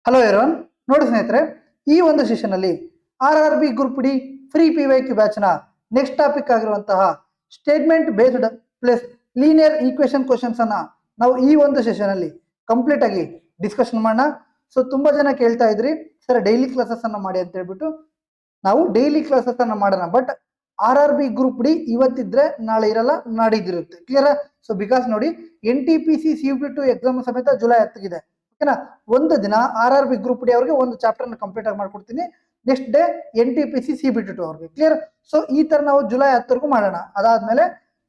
Hello ಎರೋನ್, ನೋಡಿ ಸ್ನೇಹಿತರೆ, ಈ ಒಂದು ಸೆಷನ್ ಅಲ್ಲಿ RRB group D free PYQ batch ನ ನೆಕ್ಸ್ಟ್ ಟಾಪಿಕ್ ಆಗಿರುವಂತಹ statement based plus linear equation questions ಅನ್ನ ನಾವು ಈ ಒಂದು ಸೆಷನ್ ಅಲ್ಲಿ ಕಂಪ್ಲೀಟ್ ಆಗಿ ಡಿಸ್ಕಷನ್ ಮಾಡೋಣ. ಸೊ ತುಂಬಾ ಜನ ಕೇಳ್ತಾ ಇದ್ರಿ ಸರ್ ಡೈಲಿ ಕ್ಲಾಸಸ್ ಅನ್ನ ಮಾಡಿ ಅಂತ ಹೇಳ್ಬಿಟ್ಟು. ನಾವು ಡೈಲಿ ಕ್ಲಾಸಸ್ ಅನ್ನ ಮಾಡೋಣ, ಬಟ್ RRB ಗ್ರೂಪ್ ಡಿ ಇವತ್ತಿದ್ರೆ ನಾಳೆ ಇರಲ್ಲ, ನಾಡಿದ್ದಿರುತ್ತೆ. ಕ್ಲಿಯರ್? ಸೊ ಬಿಕಾಸ್ ನೋಡಿ, NTPC CUP2 ಎಕ್ಸಾಮ್ ಸಮೇತ ಜುಲೈ 10 ಇದೆ. ಓಕೆನಾ? ಒಂದು ದಿನ RRB ಗ್ರೂಪ್ ಡಿ ಅವ್ರಿಗೆ ಒಂದು ಚಾಪ್ಟರ್ ಕಂಪ್ಲೀಟ್ ಆಗಿ ಮಾಡ್ಕೊಡ್ತೀನಿ, ನೆಕ್ಸ್ಟ್ ಡೇ NTPC CBT2 ಅವ್ರಿಗೆ. ಕ್ಲಿಯರ್? ಸೊ ಈ ತರ ನಾವು ಜುಲೈ 10 ಮಾಡೋಣ. ಅದಾದ್ಮೇಲೆ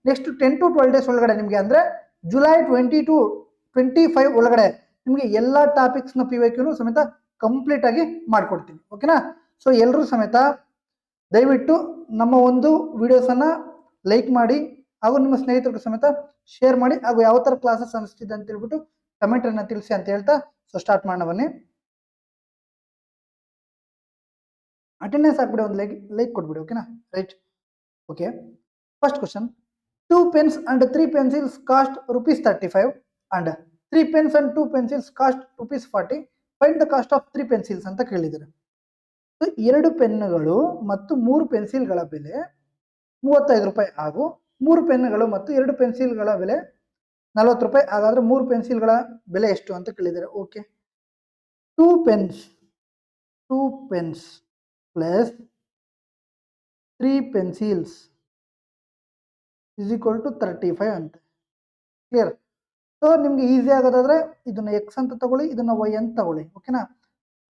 ನೆಕ್ಸ್ಟ್ 10 to 12 ಡೇಸ್ ಒಳಗಡೆ ನಿಮ್ಗೆ ಅಂದ್ರೆ ಜುಲೈ 20 to 25 ಒಳಗಡೆ ನಿಮ್ಗೆ ಎಲ್ಲಾ ಟಾಪಿಕ್ಸ್ ನ PYQ ಸಮೇತ ಕಂಪ್ಲೀಟ್ ಆಗಿ ಮಾಡ್ಕೊಡ್ತೀನಿ. ಓಕೆನಾ? ಸೊ ಎಲ್ಲರೂ ಸಮೇತ ದಯವಿಟ್ಟು ನಮ್ಮ ಒಂದು ವಿಡಿಯೋಸ್ ಅನ್ನ ಲೈಕ್ ಮಾಡಿ ಹಾಗೂ ನಿಮ್ಮ ಸ್ನೇಹಿತರಿಗೂ ಸಮೇತ ಶೇರ್ ಮಾಡಿ, ಹಾಗೂ ಯಾವ ತರ ಕ್ಲಾಸಸ್ ಅನಿಸ್ತಿದೆ ಅಂತ ಹೇಳ್ಬಿಟ್ಟು ಕಮೆಂಟ್ ಅನ್ನ ತಿಳಿಸಿ ಅಂತ ಹೇಳ್ತಾ ಸೊ ಸ್ಟಾರ್ಟ್ ಮಾಡೋಣ ಬನ್ನಿ. ಅಟೆಂಡೆನ್ಸ್ ಹಾಕ್ಬಿಡಿ, ಒಂದು ಲೈಕ್ ಕೊಟ್ಬಿಡಿ. ಓಕೆನಾ? Right. Okay, first question. 2 pens and 3 pencils cost ₹35 and 3 pens and 2 pencils cost ₹40. Find the cost of 3 pencils ಅಂತ ಕೇಳಿದ್ದಾರೆ. ಸೊ 2 ಪೆನ್ನುಗಳು ಮತ್ತು 3 ಪೆನ್ಸಿಲ್ಗಳ ಬೆಲೆ ₹35 ಹಾಗೂ 3 ಪೆನ್ನುಗಳು ಮತ್ತು 2 ಪೆನ್ಸಿಲ್ಗಳ ಬೆಲೆ ₹40. ಹಾಗಾದ್ರೆ 3 ಪೆನ್ಸಿಲ್ಗಳ ಬೆಲೆ ಎಷ್ಟು ಅಂತ ಕೇಳಿದ್ದಾರೆ. Okay, 2 pens plus 3 pencils is equal to 35 ಅಂತ. ಕ್ಲಿಯರ್? ಸೊ ನಿಮ್ಗೆ ಈಸಿ ಆಗೋದಾದ್ರೆ ಇದನ್ನ ಎಕ್ಸ್ ಅಂತ ತಗೊಳ್ಳಿ, ಇದನ್ನ ವೈ ಅಂತ ತಗೊಳ್ಳಿ. ಓಕೆನಾ?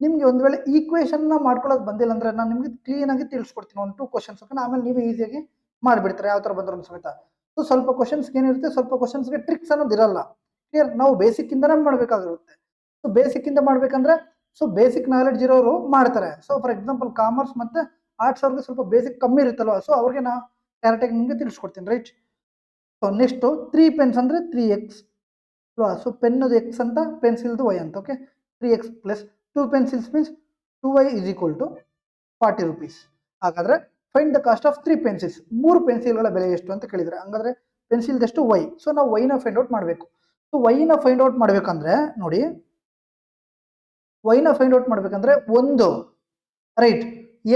ನಿಮ್ಗೆ ಒಂದ್ ವೇಳೆ ಈಕ್ವೇಶನ್ ನ ಮಾಡ್ಕೊಳ್ಳೋದು ಬಂದಿಲ್ಲ ಅಂದ್ರೆ ನಾನು ನಿಮ್ಗೆ ಕ್ಲೀನ್ ಆಗಿ ತಿಳಿಸ್ಕೊಡ್ತೀನಿ, ಒಂದು 2 ಕ್ವಶನ್ಸ್. ಓಕೆನಾ? ಆಮೇಲೆ ನೀವೇ ಈಸಿಯಾಗಿ ಮಾಡಿಬಿಡ್ತಾರೆ ಯಾವ ತರ ಬಂದ್ರು ಸಮೇತ. ಸೊ ಸ್ವಲ್ಪ ಕ್ವಶನ್ಸ್ ಏನಿರುತ್ತೆ, ಸ್ವಲ್ಪ ಕ್ವಶನ್ಸ್ಗೆ ಟ್ರಿಕ್ಸ್ ಅನ್ನೋದು ಇರಲ್ಲ. ಕ್ಲಿಯರ್? ನಾವು ಬೇಸಿಕ್ ಇಂದನೇ ಮಾಡ್ಬೇಕಾಗಿರುತ್ತೆ. ಸೊ ಬೇಸಿಕ್ ಇಂದ ಮಾಡ್ಬೇಕಂದ್ರೆ ಸೊ ಬೇಸಿಕ್ ನಾಲೆಡ್ಜ್ ಇರೋರು ಮಾಡ್ತಾರೆ. ಸೊ ಫಾರ್ ಎಕ್ಸಾಂಪಲ್ ಕಾಮರ್ಸ್ ಮತ್ತೆ ಆರ್ಟ್ಸ್ ಅವ್ರಿಗೆ ಸ್ವಲ್ಪ ಬೇಸಿಕ್ ಕಮ್ಮಿ ಇರುತ್ತಲ್ವ, ಸೊ ಅವ್ರಿಗೆ ನಾ ಡೈರೆಕ್ಟಾಗಿ ನಿಮ್ಗೆ ತಿಳಿಸ್ಕೊಡ್ತೀನಿ. ರೈಟ್? ಸೊ ನೆಕ್ಸ್ಟ್ 3 ಪೆನ್ಸ್ ಅಂದ್ರೆ 3x ಅಲ್ವಾ? ಸೊ ಪೆನ್ನದು ಎಕ್ಸ್ ಅಂತ, ಪೆನ್ಸಿಲ್ದು ವೈ ಅಂತ. Okay, 3x plus 2 pencils means 2y is equal to ₹40. ಹಾಗಾದ್ರೆ find the cost of 3 pencils. 3 ಪೆನ್ಸಿಲ್ಗಳ ಬೆಲೆ ಎಷ್ಟು ಅಂತ ಕೇಳಿದ್ರೆ, ಹಂಗಾದ್ರೆ ಪೆನ್ಸಿಲ್ ಎಷ್ಟು ವೈ. ಸೊ ನಾವು ವೈನ ಫೈಂಡ್ ಔಟ್ ಮಾಡಬೇಕು. ಸೊ ವೈನ ಫೈಂಡ್ ಔಟ್ ಮಾಡ್ಬೇಕಂದ್ರೆ ನೋಡಿ, ವೈನ ಫೈಂಡ್ ಔಟ್ ಮಾಡ್ಬೇಕಂದ್ರೆ ಒಂದು ರೈಟ್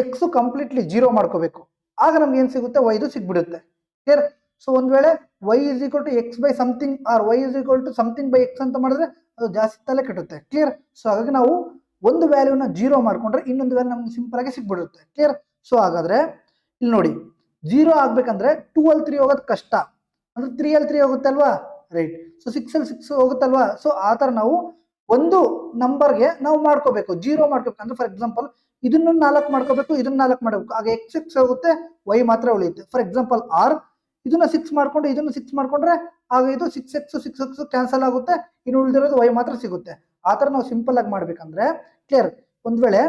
ಎಕ್ಸ್ ಕಂಪ್ಲೀಟ್ಲಿ 0 ಮಾಡ್ಕೋಬೇಕು. ಆಗ ನಮ್ಗೆ ಏನ್ ಸಿಗುತ್ತೆ, ವೈದು ಸಿಗ್ಬಿಡುತ್ತೆ. ಕ್ಲಿಯರ್? ಸೊ ಒಂದ್ ವೇಳೆ y is equal to x by something or y is equal to something by x ಅಂತ ಮಾಡಿದ್ರೆ ಅದು ಜಾಸ್ತಿ ತಲೆ ಕೆಟ್ಟುತ್ತೆ. ಕ್ಲಿಯರ್? ಸೊ ಹಾಗಾಗಿ ನಾವು ಒಂದು ವ್ಯಾಲ್ಯೂನ 0 ಮಾಡ್ಕೊಂಡ್ರೆ ಇನ್ನೊಂದು ವ್ಯಾಲ್ಯೂ ನಮ್ಗೆ ಸಿಂಪಲ್ ಆಗಿ ಸಿಗ್ಬಿಡುತ್ತೆ. ಕ್ಲಿಯರ್? ಸೊ ಹಾಗಾದ್ರೆ ಇಲ್ಲಿ ನೋಡಿ, 0 ಆಗ್ಬೇಕಂದ್ರೆ 2 ಅಲ್ಲಿ 3 ಹೋಗೋದು ಕಷ್ಟ, ಅಂದ್ರೆ 3 ಅಲ್ಲಿ 3 ಹೋಗುತ್ತೆ ಅಲ್ವಾ? ರೈಟ್. ಸೊ 6 ಅಲ್ಲಿ 6 ಹೋಗುತ್ತಲ್ವಾ? ಸೊ ಆ ತರ ನಾವು ಒಂದು ನಂಬರ್ಗೆ ನಾವು ಮಾಡ್ಕೋಬೇಕು, 0 ಮಾಡ್ಕೋಬೇಕು. ಅಂದ್ರೆ ಫಾರ್ ಎಕ್ಸಾಂಪಲ್ ಇದನ್ನು 4 ಮಾಡ್ಕೋಬೇಕು, ಇದನ್ನ 4 ಮಾಡಬೇಕು. ಆಗ x 6 ಹೋಗುತ್ತೆ, y ಮಾತ್ರ ಉಳಿಯುತ್ತೆ. ಫಾರ್ ಎಕ್ಸಾಂಪಲ್ ಆರ್ ಇದನ್ನ 6 ಮಾಡ್ಕೊಂಡು ಇದನ್ನ 6 ಮಾಡ್ಕೊಂಡ್ರೆ ಆಗ ಇದು 6x ಕ್ಯಾನ್ಸಲ್ ಆಗುತ್ತೆ, ಇನ್ನು ಉಳಿದಿರೋದು y ಮಾತ್ರ ಸಿಗುತ್ತೆ. ಆ ತರ ನಾವು ಸಿಂಪಲ್ ಆಗಿ ಮಾಡ್ಬೇಕಂದ್ರೆ ಕ್ಲಿಯರ್? ಒಂದ್ ವೇಳೆ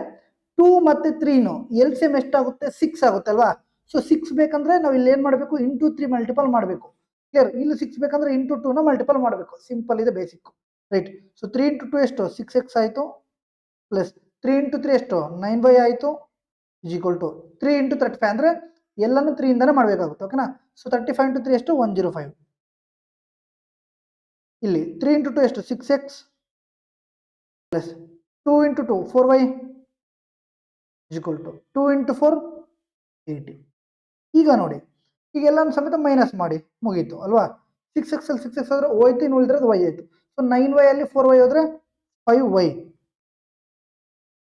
2 ಮತ್ತೆ 3 LCM ಎಷ್ಟಾಗುತ್ತೆ, 6 ಆಗುತ್ತೆ ಅಲ್ವಾ? ಸೊ 6 ಬೇಕಂದ್ರೆ ನಾವು ಇಲ್ಲಿ ಏನ್ ಮಾಡಬೇಕು, ಇಂಟು 3 ಮಲ್ಟಿಪಲ್ ಮಾಡಬೇಕು. ಕ್ಲಿಯರ್? ಇಲ್ಲಿ 6 ಬೇಕಂದ್ರೆ ಇಂಟು 2 ನ ಮಲ್ಟಿಪಲ್ ಮಾಡಬೇಕು. ಸಿಂಪಲ್ ಇದೆ, ಬೇಸಿಕ್. ರೈಟ್? ಸೊ 3 ಇಂಟು 2 ಎಷ್ಟು, 6x ಆಯ್ತು, ಪ್ಲಸ್ 3 ಇಂಟು 3 ಎಷ್ಟು, 9y ಆಯ್ತು, ಇಸ್ ಈಕ್ವಲ್ ಟು 3 ಇಂಟು 35 ಅಂದ್ರೆ ಎಲ್ಲಾನು 3 ಇಂದಾನೆ ಮಾಡಬೇಕಾಗುತ್ತೆ. ಓಕೆನಾ? ಸೊ 35 ಇಂಟು 3 ಎಷ್ಟು, 105. ಇಲ್ಲಿ 3 ಇಂಟು 2 ಎಷ್ಟು, 6x plus 2 into 2 4y is equal to 2 into 4 80. ಈಗ ನೋಡಿ, ಈಗ ಎಲ್ಲಾನು ಸಮೇತ ಮೈನಸ್ ಮಾಡಿ ಮುಗೀತು ಅಲ್ವಾ? 6x ಅಲ್ಲಿ 6x ಆದ್ರೆ ಹೋಯ್ತು, ಇನ್ನು ಉಳಿದಿರೋದು y ಆಯ್ತು. ಸೊ 9y ಅಲ್ಲಿ 4y ಹೋದ್ರೆ 5y.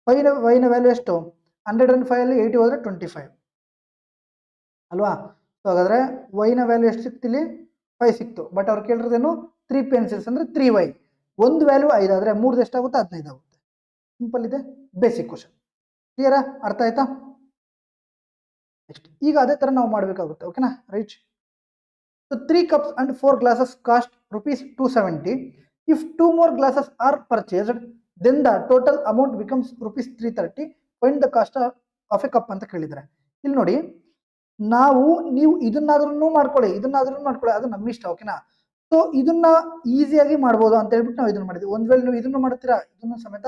y ನ ವ್ಯಾಲ್ಯೂ ಎಷ್ಟು, 105 ಅಲ್ಲಿ 80 ಹೋದ್ರೆ 25 ಅಲ್ವಾ? ಸೊ ಹಾಗಾದ್ರೆ y ನ ವ್ಯಾಲ್ಯೂ ಎಷ್ಟು ಸಿಕ್ತು, ಇಲ್ಲಿ 5 ಸಿಕ್ತು. ಬಟ್ ಅವ್ರು ಕೇಳಿರೋದೇನು, 3 pencils ಅಂದ್ರೆ 3y. ಒಂದು ವ್ಯಾಲ್ಯೂ 5 ಆದ್ರೆ 3 ಎಷ್ಟಾಗುತ್ತೆ, 15 ಆಗುತ್ತೆ. ಸಿಂಪಲ್ ಇದೆ, ಬೇಸಿಕ್ ಕ್ವಶನ್. ಕ್ಲಿಯರಾ? ಅರ್ಥ ಆಯ್ತಾ? ನೆಕ್ಸ್ಟ್ ಈಗ ಅದೇ ತರ ನಾವು ಮಾಡಬೇಕಾಗುತ್ತೆ. ಓಕೆನಾ? Right. So 3 cups and 4 glasses cost ₹270. If 2 more glasses are purchased, then the total amount becomes ₹330. Find the cost of a cup ಅಂತ ಕೇಳಿದ್ರೆ, ಇಲ್ಲಿ ನೋಡಿ, ನೀವು ಇದನ್ನಾದ್ರೂ ಮಾಡ್ಕೊಳ್ಳಿ, ಅದು ನಮ್ಮ ಇಷ್ಟ. ಓಕೆನಾ? ಸೊ ಇದನ್ನ ಈಸಿಯಾಗಿ ಮಾಡ್ಬೋದು ಅಂತ ಹೇಳ್ಬಿಟ್ಟು ನಾವು ಇದನ್ನ ಮಾಡಿದ್ವಿ. ಒಂದ್ ವೇಳೆ ನೀವು ಇದನ್ನು ಮಾಡ್ತೀರಾ, ಇದನ್ನು ಸಮೇತ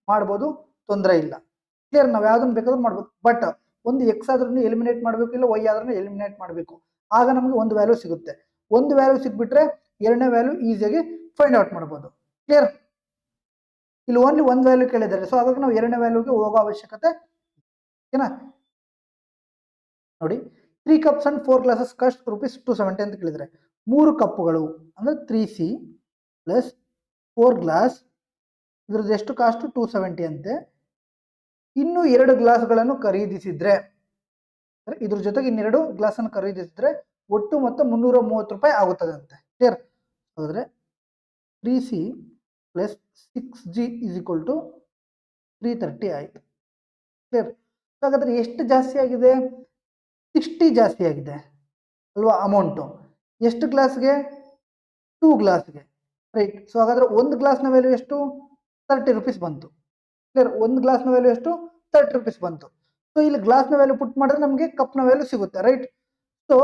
ಮಾಡ್ಬೋದು, ತೊಂದರೆ ಇಲ್ಲ. ಕ್ಲಿಯರ್? ನಾವು ಯಾವ್ದನ್ನ ಬೇಕಾದ್ರೂ ಮಾಡ್ಬೋದು. ಬಟ್ ಒಂದು ಎಕ್ಸ್ ಆದ್ರೂ ಎಲಿಮಿನೇಟ್ ಮಾಡ್ಬೇಕು, ಇಲ್ಲ ವೈ ಆದ್ರೂ ಎಲಿಮಿನೇಟ್ ಮಾಡಬೇಕು. ಆಗ ನಮಗೆ ಒಂದು ವ್ಯಾಲ್ಯೂ ಸಿಗುತ್ತೆ. ಒಂದು ವ್ಯಾಲ್ಯೂ ಸಿಕ್ಬಿಟ್ರೆ ಎರಡನೇ ವ್ಯಾಲ್ಯೂ ಈಸಿಯಾಗಿ ಫೈಂಡ್ ಔಟ್ ಮಾಡ್ಬೋದು. ಕ್ಲಿಯರ್? ಇಲ್ಲಿ ಓನ್ಲಿ ಒಂದು ವ್ಯಾಲ್ಯೂ ಕೇಳಿದ್ದಾರೆ, ಸೊ ಹಾಗಾಗಿ ನಾವು ಎರಡನೇ ವ್ಯಾಲ್ಯೂಗೆ ಹೋಗೋ ಅವಶ್ಯಕತೆ. ಓಕೆನಾ? ನೋಡಿ, 3 cups ಅಂಡ್ 4 glasses ಕಾಸ್ಟ್ ₹270 ಅಂತ ಕೇಳಿದರೆ, 3 ಕಪ್ಪುಗಳು ಅಂದ್ರೆ 3C ಪ್ಲಸ್ 4 ಗ್ಲಾಸ್ ಇದ್ರದ್ದು ಎಷ್ಟು ಕಾಸ್ಟ್ 270 ಅಂತೆ. ಇನ್ನು 2 ಗ್ಲಾಸ್ಗಳನ್ನು ಖರೀದಿಸಿದ್ರೆ, ಇದ್ರ ಜೊತೆಗೆ ಇನ್ನೆರಡು ಗ್ಲಾಸ್ ಅನ್ನು ಖರೀದಿಸಿದ್ರೆ ಒಟ್ಟು ಮೊತ್ತ ₹330 ಆಗುತ್ತದೆ ಅಂತೆ. ಕ್ಲಿಯರ್? ಹಾಗಾದ್ರೆ 3C plus 6G is equal to 330 ಆಯ್ತು. ಕ್ಲಿಯರ್? ಹಾಗಾದ್ರೆ ಎಷ್ಟು ಜಾಸ್ತಿ ಆಗಿದೆ? 60 ಜಾಸ್ತಿ ಆಗಿದೆ ಅಲ್ವಾ ಅಮೌಂಟು. ಎಷ್ಟು ಗ್ಲಾಸ್ಗೆ? 2 ಗ್ಲಾಸ್ಗೆ, ರೈಟ್. ಸೊ ಹಾಗಾದ್ರೆ ಒಂದು ಗ್ಲಾಸ್ನ ವ್ಯಾಲ್ಯೂ ಎಷ್ಟು? ₹30 ಬಂತು. ಕ್ಲಿಯರ್? ಒಂದು ಗ್ಲಾಸ್ನ ವ್ಯಾಲ್ಯೂ ಎಷ್ಟು? ₹30 ಬಂತು. ಸೊ ಇಲ್ಲಿ ಗ್ಲಾಸ್ನ ವ್ಯಾಲ್ಯೂ ಪುಟ್ ಮಾಡಿದ್ರೆ ನಮಗೆ ಕಪ್ನ ವ್ಯಾಲ್ಯೂ ಸಿಗುತ್ತೆ, ರೈಟ್. ಸೊ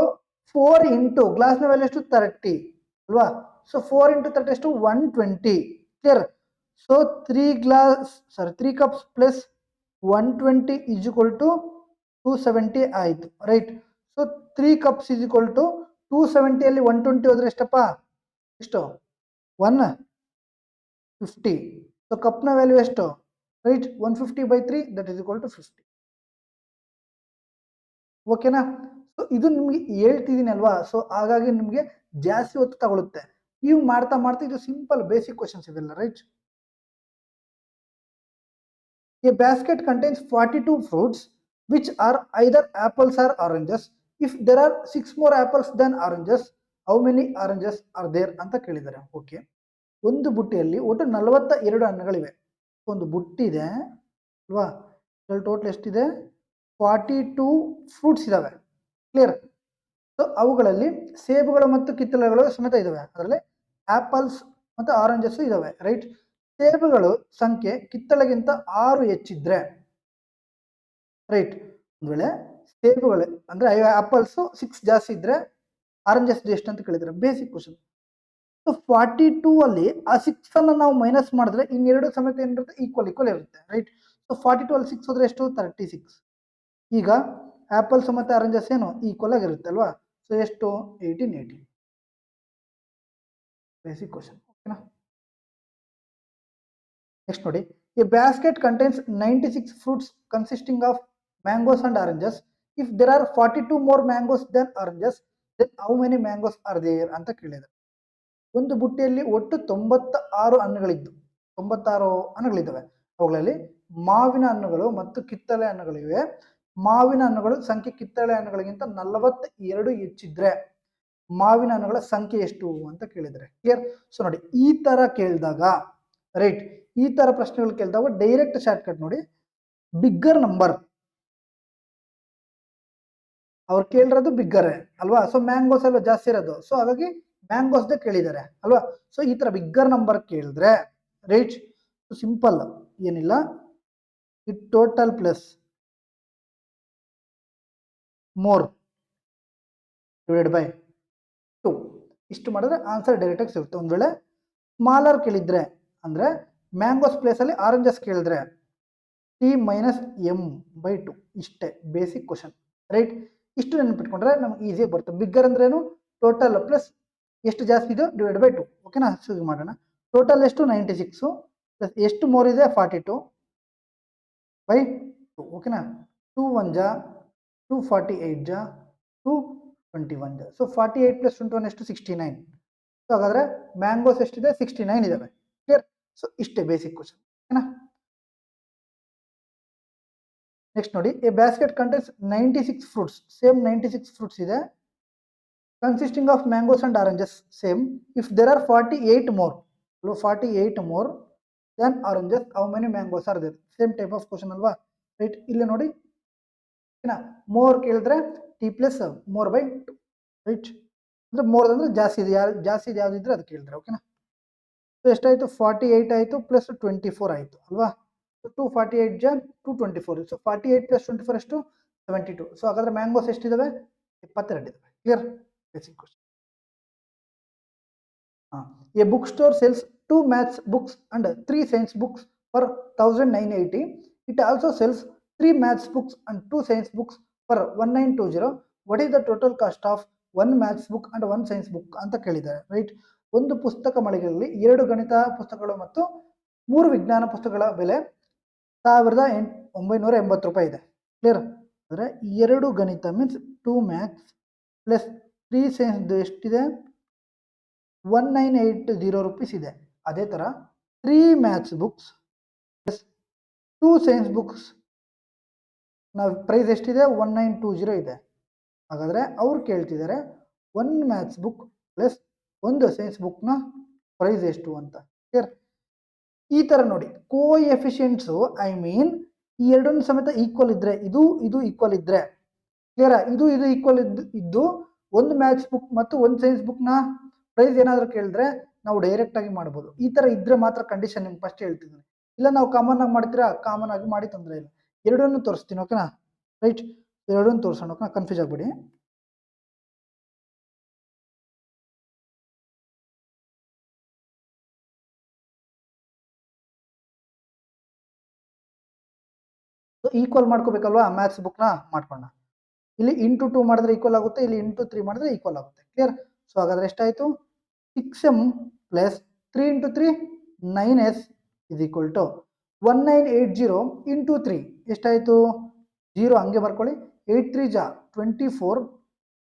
4 ಇಂಟು ಗ್ಲಾಸ್ನ ವ್ಯಾಲ್ಯೂ ಎಷ್ಟು? 30 ಅಲ್ವಾ. ಸೊ 4 ಇಂಟು 30 ಎಷ್ಟು? 120. Clear? So 3 cups plus 120 is equal to 270 ಆಯಿತು, right. So 3 cups is equal to 270 ಅಲ್ಲಿ 120 ಹೋದ್ರೆ ಎಷ್ಟಪ್ಪ? ಎಷ್ಟು? 150. ಸೊ ಕಪ್ನ ವ್ಯಾಲ್ಯೂ ಎಷ್ಟು? Right, 150/3 that is equal to 50. ಓಕೆನಾ? ಸೊ ಇದು ನಿಮ್ಗೆ ಹೇಳ್ತಿದ್ದೀನಿ ಅಲ್ವಾ, ಸೊ ಹಾಗಾಗಿ ನಿಮಗೆ ಜಾಸ್ತಿ ಹೊತ್ತು ತಗೊಳುತ್ತೆ. ನೀವು ಮಾಡ್ತಾ ಮಾಡ್ತಾ ಇದು ಸಿಂಪಲ್ ಬೇಸಿಕ್ ಕ್ವಶನ್ಸ್ ಇವೆಲ್ಲ, right. A basket contains 42 fruits which are either apples or oranges. If there are 6 more apples than oranges, how many oranges are there ಅಂತ ಕೇಳಿದ್ದಾರೆ. ಓಕೆ, ಒಂದು ಬುಟ್ಟಿಯಲ್ಲಿ ಒಟ್ಟು 42 ಹಣ್ಣುಗಳಿವೆ. ಒಂದು ಬುಟ್ಟಿ ಇದೆ ಅಲ್ವಾ, ಟೋಟಲ್ ಎಷ್ಟಿದೆ? 42 ಫ್ರೂಟ್ಸ್ ಇದಾವೆ. ಕ್ಲಿಯರ್? ಸೊ ಅವುಗಳಲ್ಲಿ ಸೇಬುಗಳು ಮತ್ತು ಕಿತ್ತಳೆಗಳು ಸಮೇತ ಇದಾವೆ. ಅದರಲ್ಲಿ ಆಪಲ್ಸ್ ಮತ್ತು ಆರೆಂಜಸ್ ಇದಾವೆ, ರೈಟ್. ಸೇಬುಗಳು ಸಂಖ್ಯೆ ಕಿತ್ತಳೆಗಿಂತ 6 ಹೆಚ್ಚಿದ್ರೆ, ರೈಟ್. ಒಂದು ವೇಳೆ ಸೇಬುಗಳು ಅಂದ್ರೆ ಆಪಲ್ಸ್ 6 ಜಾಸ್ತಿ ಇದ್ರೆ ಆರೆಂಜಸ್ ಎಷ್ಟು ಅಂತ ಕೇಳಿದ್ರೆ ಬೇಸಿಕ್ ಕ್ವಶನ್. ಸೊ 42 ಅಲ್ಲಿ ಆ 6 ಅನ್ನು ನಾವು ಮೈನಸ್ ಮಾಡಿದ್ರೆ ಇನ್ನೆರಡು ಸಮೇತ ಏನಿರುತ್ತೆ? ಈಕ್ವಲ್ ಇರುತ್ತೆ, ರೈಟ್. ಸೊ 42 ಅಲ್ಲಿ 6 ಹೋದ್ರೆ ಎಷ್ಟು? 36. ಈಗ ಆಪಲ್ಸ್ ಮತ್ತೆ ಆರೆಂಜಸ್ ಏನು ಈಕ್ವಲ್ ಆಗಿರುತ್ತೆ ಅಲ್ವಾ. ಸೊ ಎಷ್ಟು? 18. Basic question. ಓಕೆನಾ? ನೆಕ್ಸ್ಟ್ ನೋಡಿ, a basket contains 96 fruits consisting of mangoes and oranges. If there are 42 more mangoes than oranges, then how many mangoes are there ಅಂತ ಕೇಳಿದೆ. ಒಂದು ಬುಟ್ಟಿಯಲ್ಲಿ ಒಟ್ಟು 96 ಹಣ್ಣುಗಳಿದ್ದು 96 ಹಣ್ಣುಗಳಿದ್ದಾವೆ. ಅವುಗಳಲ್ಲಿ ಮಾವಿನ ಹಣ್ಣುಗಳು ಮತ್ತು ಕಿತ್ತಳೆ ಹಣ್ಣುಗಳಿವೆ. ಮಾವಿನ ಹಣ್ಣುಗಳು ಸಂಖ್ಯೆ ಕಿತ್ತಳೆ ಹಣ್ಣುಗಳಿಗಿಂತ 42 ಹೆಚ್ಚಿದ್ರೆ ಮಾವಿನ ಹಣ್ಣುಗಳ ಸಂಖ್ಯೆ ಎಷ್ಟು ಅಂತ ಕೇಳಿದರೆ. ಕ್ಲಿಯರ್? ಸೊ ನೋಡಿ, ಈ ತರ ಕೇಳಿದಾಗ, ರೈಟ್, ಈ ತರ ಪ್ರಶ್ನೆಗಳು ಕೇಳಿದಾಗ ಡೈರೆಕ್ಟ್ ಶಾರ್ಟ್ ಕಟ್ ನೋಡಿ, ಬಿಗ್ಗರ್ ನಂಬರ್ ಅವ್ರು ಕೇಳಿರೋದು ಬಿಗ್ಗರ್ ಅಲ್ವಾ. ಸೊ ಮ್ಯಾಂಗೋಸ್ ಎಲ್ಲ ಜಾಸ್ತಿ ಇರೋದು, ಸೊ ಹಾಗಾಗಿ ಮ್ಯಾಂಗೋಸ್ ಕೇಳಿದ್ದಾರೆ ಅಲ್ವಾ. ಸೊ ಈ ತರ ಬಿಗ್ಗರ್ ನಂಬರ್ ಕೇಳಿದ್ರೆ, ರೈಟ್, ಸಿಂಪಲ್ ಏನಿಲ್ಲ, ಈ total plus more divide by 2 ಇಷ್ಟು ಮಾಡಿದ್ರೆ ಆನ್ಸರ್ ಡೈರೆಕ್ಟ್ ಆಗಿ ಸಿಗುತ್ತೆ. ಒಂದ್ ವೇಳೆ ಸ್ಮಾಲರ್ ಕೇಳಿದ್ರೆ ಅಂದ್ರೆ ಮ್ಯಾಂಗೋಸ್ ಪ್ಲೇಸ್ ಅಲ್ಲಿ ಆರೆಂಜಸ್ ಕೇಳಿದ್ರೆ T ಮೈನಸ್ m/2 ಇಷ್ಟೇ ಬೇಸಿಕ್ ಕ್ವಶನ್, ರೈಟ್. ಇಷ್ಟು ನೆನಪಿಟ್ಕೊಂಡ್ರೆ ನಮ್ಗೆ ಈಸಿಯಾಗಿ ಬರುತ್ತೆ. ಬಿಗ್ಗರ್ ಅಂದ್ರೇನು? ಟೋಟಲ್ ಪ್ಲಸ್ ಎಷ್ಟು ಜಾಸ್ತಿ ಇದೆ ಡಿವೈಡ್ ಬೈ 2. ಓಕೆನಾ? ಶುರು ಮಾಡೋಣ. ಟೋಟಲ್ ಎಷ್ಟು? 96 ಪ್ಲಸ್ ಎಷ್ಟು ಮೋರ್ ಇದೆ? 42/2. ಓಕೆನಾ? 2 1 ಜಾ 2 48 ಜಾ 2 21 ಜಾ. ಸೊ 48 ಪ್ಲಸ್ 21 ಎಷ್ಟು? 69. ಸೊ ಹಾಗಾದ್ರೆ ಮ್ಯಾಂಗೋಸ್ ಎಷ್ಟಿದೆ? 69 ಇದಾವೆ. ಕ್ಲಿಯರ್? ಸೊ ಇಷ್ಟೇ ಬೇಸಿಕ್ ಕ್ವಶನ್. ಓಕೆನಾ? ನೆಕ್ಸ್ಟ್ ನೋಡಿ, a basket contains 96 fruits. Same 96 fruits ಇದೆ, consisting of mangoes and oranges same. If there are 48 more 48 more than oranges, how many mangoes are there? Same type of question ಅಲ್ವಾ, right. ಇಲ್ಲಿ ನೋಡಿ, more ಕೇಳಿದ್ರೆ T plus more by 2, right. ಅಂದ್ರೆ more ಅಂದ್ರೆ ಜಾಸ್ತಿ ಇದೆ, ಜಾಸ್ತಿ ಇದೆ ಯಾವ್ದಿದ್ರೆ ಅದು ಕೇಳಿದ್ರೆ. ಓಕೆನಾ? ಸೊ ಎಷ್ಟಾಯ್ತು? 48 ಆಯ್ತು ಪ್ಲಸ್ 24 ಆಯ್ತು ಅಲ್ವಾ. 248 ಜಾ 224. ಸೊ 48 ಪ್ಲಸ್ 24 ಎಷ್ಟು? 72. ಸೊ ಹಾಗಾದ್ರೆ ಮ್ಯಾಂಗೋಸ್ ಎಷ್ಟಿದಾವೆ? 22 ಇದಾವೆ. Clear? Basic question. A book store cells 2 maths books and 3 science books for 1980. It also cells 3 maths books and 2 science books for 1920. What is the total cost of 1 maths book and 1 science book ಅಂತ ಕೇಳಿದ್ದಾರೆ, right. ಒಂದು ಪುಸ್ತಕ ಮಳಿಗೆಯಲ್ಲಿ 2 ಗಣಿತ ಪುಸ್ತಕಗಳು ಮತ್ತು 3 ವಿಜ್ಞಾನ ಪುಸ್ತಕಗಳ ಬೆಲೆ 1980 ರೂಪಾಯಿ ಇದೆ. ಕ್ಲಿಯರ್? ಅಂದರೆ 2 ಗಣಿತ ಮೀನ್ಸ್ 2 ಮ್ಯಾಥ್ಸ್ ಪ್ಲಸ್ 3 ಸೈನ್ಸ್ ಎಷ್ಟಿದೆ 1980 rupees ಇದೆ. ಅದೇ ಥರ 3 maths books plus 2 science books ನಾವು ಪ್ರೈಸ್ ಎಷ್ಟಿದೆ 1920 ಇದೆ. ಹಾಗಾದರೆ ಅವ್ರು ಕೇಳ್ತಿದ್ದಾರೆ 1 ಮ್ಯಾಥ್ಸ್ ಬುಕ್ ಪ್ಲಸ್ 1 ಸೈನ್ಸ್ ಬುಕ್ನ ಪ್ರೈಸ್ ಎಷ್ಟು ಅಂತ. ಕ್ಲಿಯರ್? ಈ ಥರ ನೋಡಿ ಕೋಎಫಿಷಿಯೆಂಟ್ಸು ಐ ಮೀನ್ ಈ ಎರಡನ್ನು ಸಮೇತ ಈಕ್ವಲ್ ಇದ್ದರೆ ಇದು ಈಕ್ವಲ್ ಇದ್ದರೆ ಕ್ಲಿಯರಾ? ಇದು ಈಕ್ವಲ್ ಇದ್ದು ಒಂದು ಮ್ಯಾಥ್ಸ್ ಬುಕ್ ಮತ್ತು ಒಂದು ಸೈನ್ಸ್ ಬುಕ್ನ ಪ್ರೈಸ್ ಏನಾದರೂ ಕೇಳಿದ್ರೆ ನಾವು ಡೈರೆಕ್ಟಾಗಿ ಮಾಡ್ಬೋದು. ಈ ಥರ ಇದ್ದರೆ ಮಾತ್ರ ಕಂಡೀಷನ್ ನಿಮ್ಗೆ ಫಸ್ಟ್ ಹೇಳ್ತಿದ್ದೀನಿ. ಇಲ್ಲ ನಾವು ಕಾಮನ್ ಆಗಿ ಮಾಡ್ತೀರಾ, ಕಾಮನ್ ಆಗಿ ಮಾಡಿ ತೊಂದರೆ ಇಲ್ಲ. ಎರಡನ್ನೂ ತೋರಿಸ್ತೀನಿ, ಓಕೆನಾ? ರೈಟ್, ಎರಡನ್ನೂ ತೋರಿಸೋಣ, ಓಕೆನಾ? ಕನ್ಫ್ಯೂಸ್ ಆಗಬೇಡಿ. ಸೊ ಈಕ್ವಲ್ ಮಾಡ್ಕೋಬೇಕಲ್ವಾ, ಮ್ಯಾಥ್ಸ್ ಬುಕ್ನ ಮಾಡ್ಕೊಳ್ಳೋಣ. ಇಲ್ಲಿ ಇಂಟು 2 ಮಾಡಿದ್ರೆ ಈಕ್ವಲ್ ಆಗುತ್ತೆ, ಇಲ್ಲಿ ಇಂಟು 3 ಮಾಡಿದ್ರೆ ಈಕ್ವಲ್ ಆಗುತ್ತೆ. ಕ್ಲಿಯರ್? ಸೊ ಹಾಗಾದ್ರೆ ಎಷ್ಟಾಯಿತು 6m plus 3 × 3 9s is equal to 1980 into 3 ಎಷ್ಟಾಯಿತು 0 ಹಂಗೆ ಬರ್ಕೊಳ್ಳಿ. 8 3 ಜಾ 24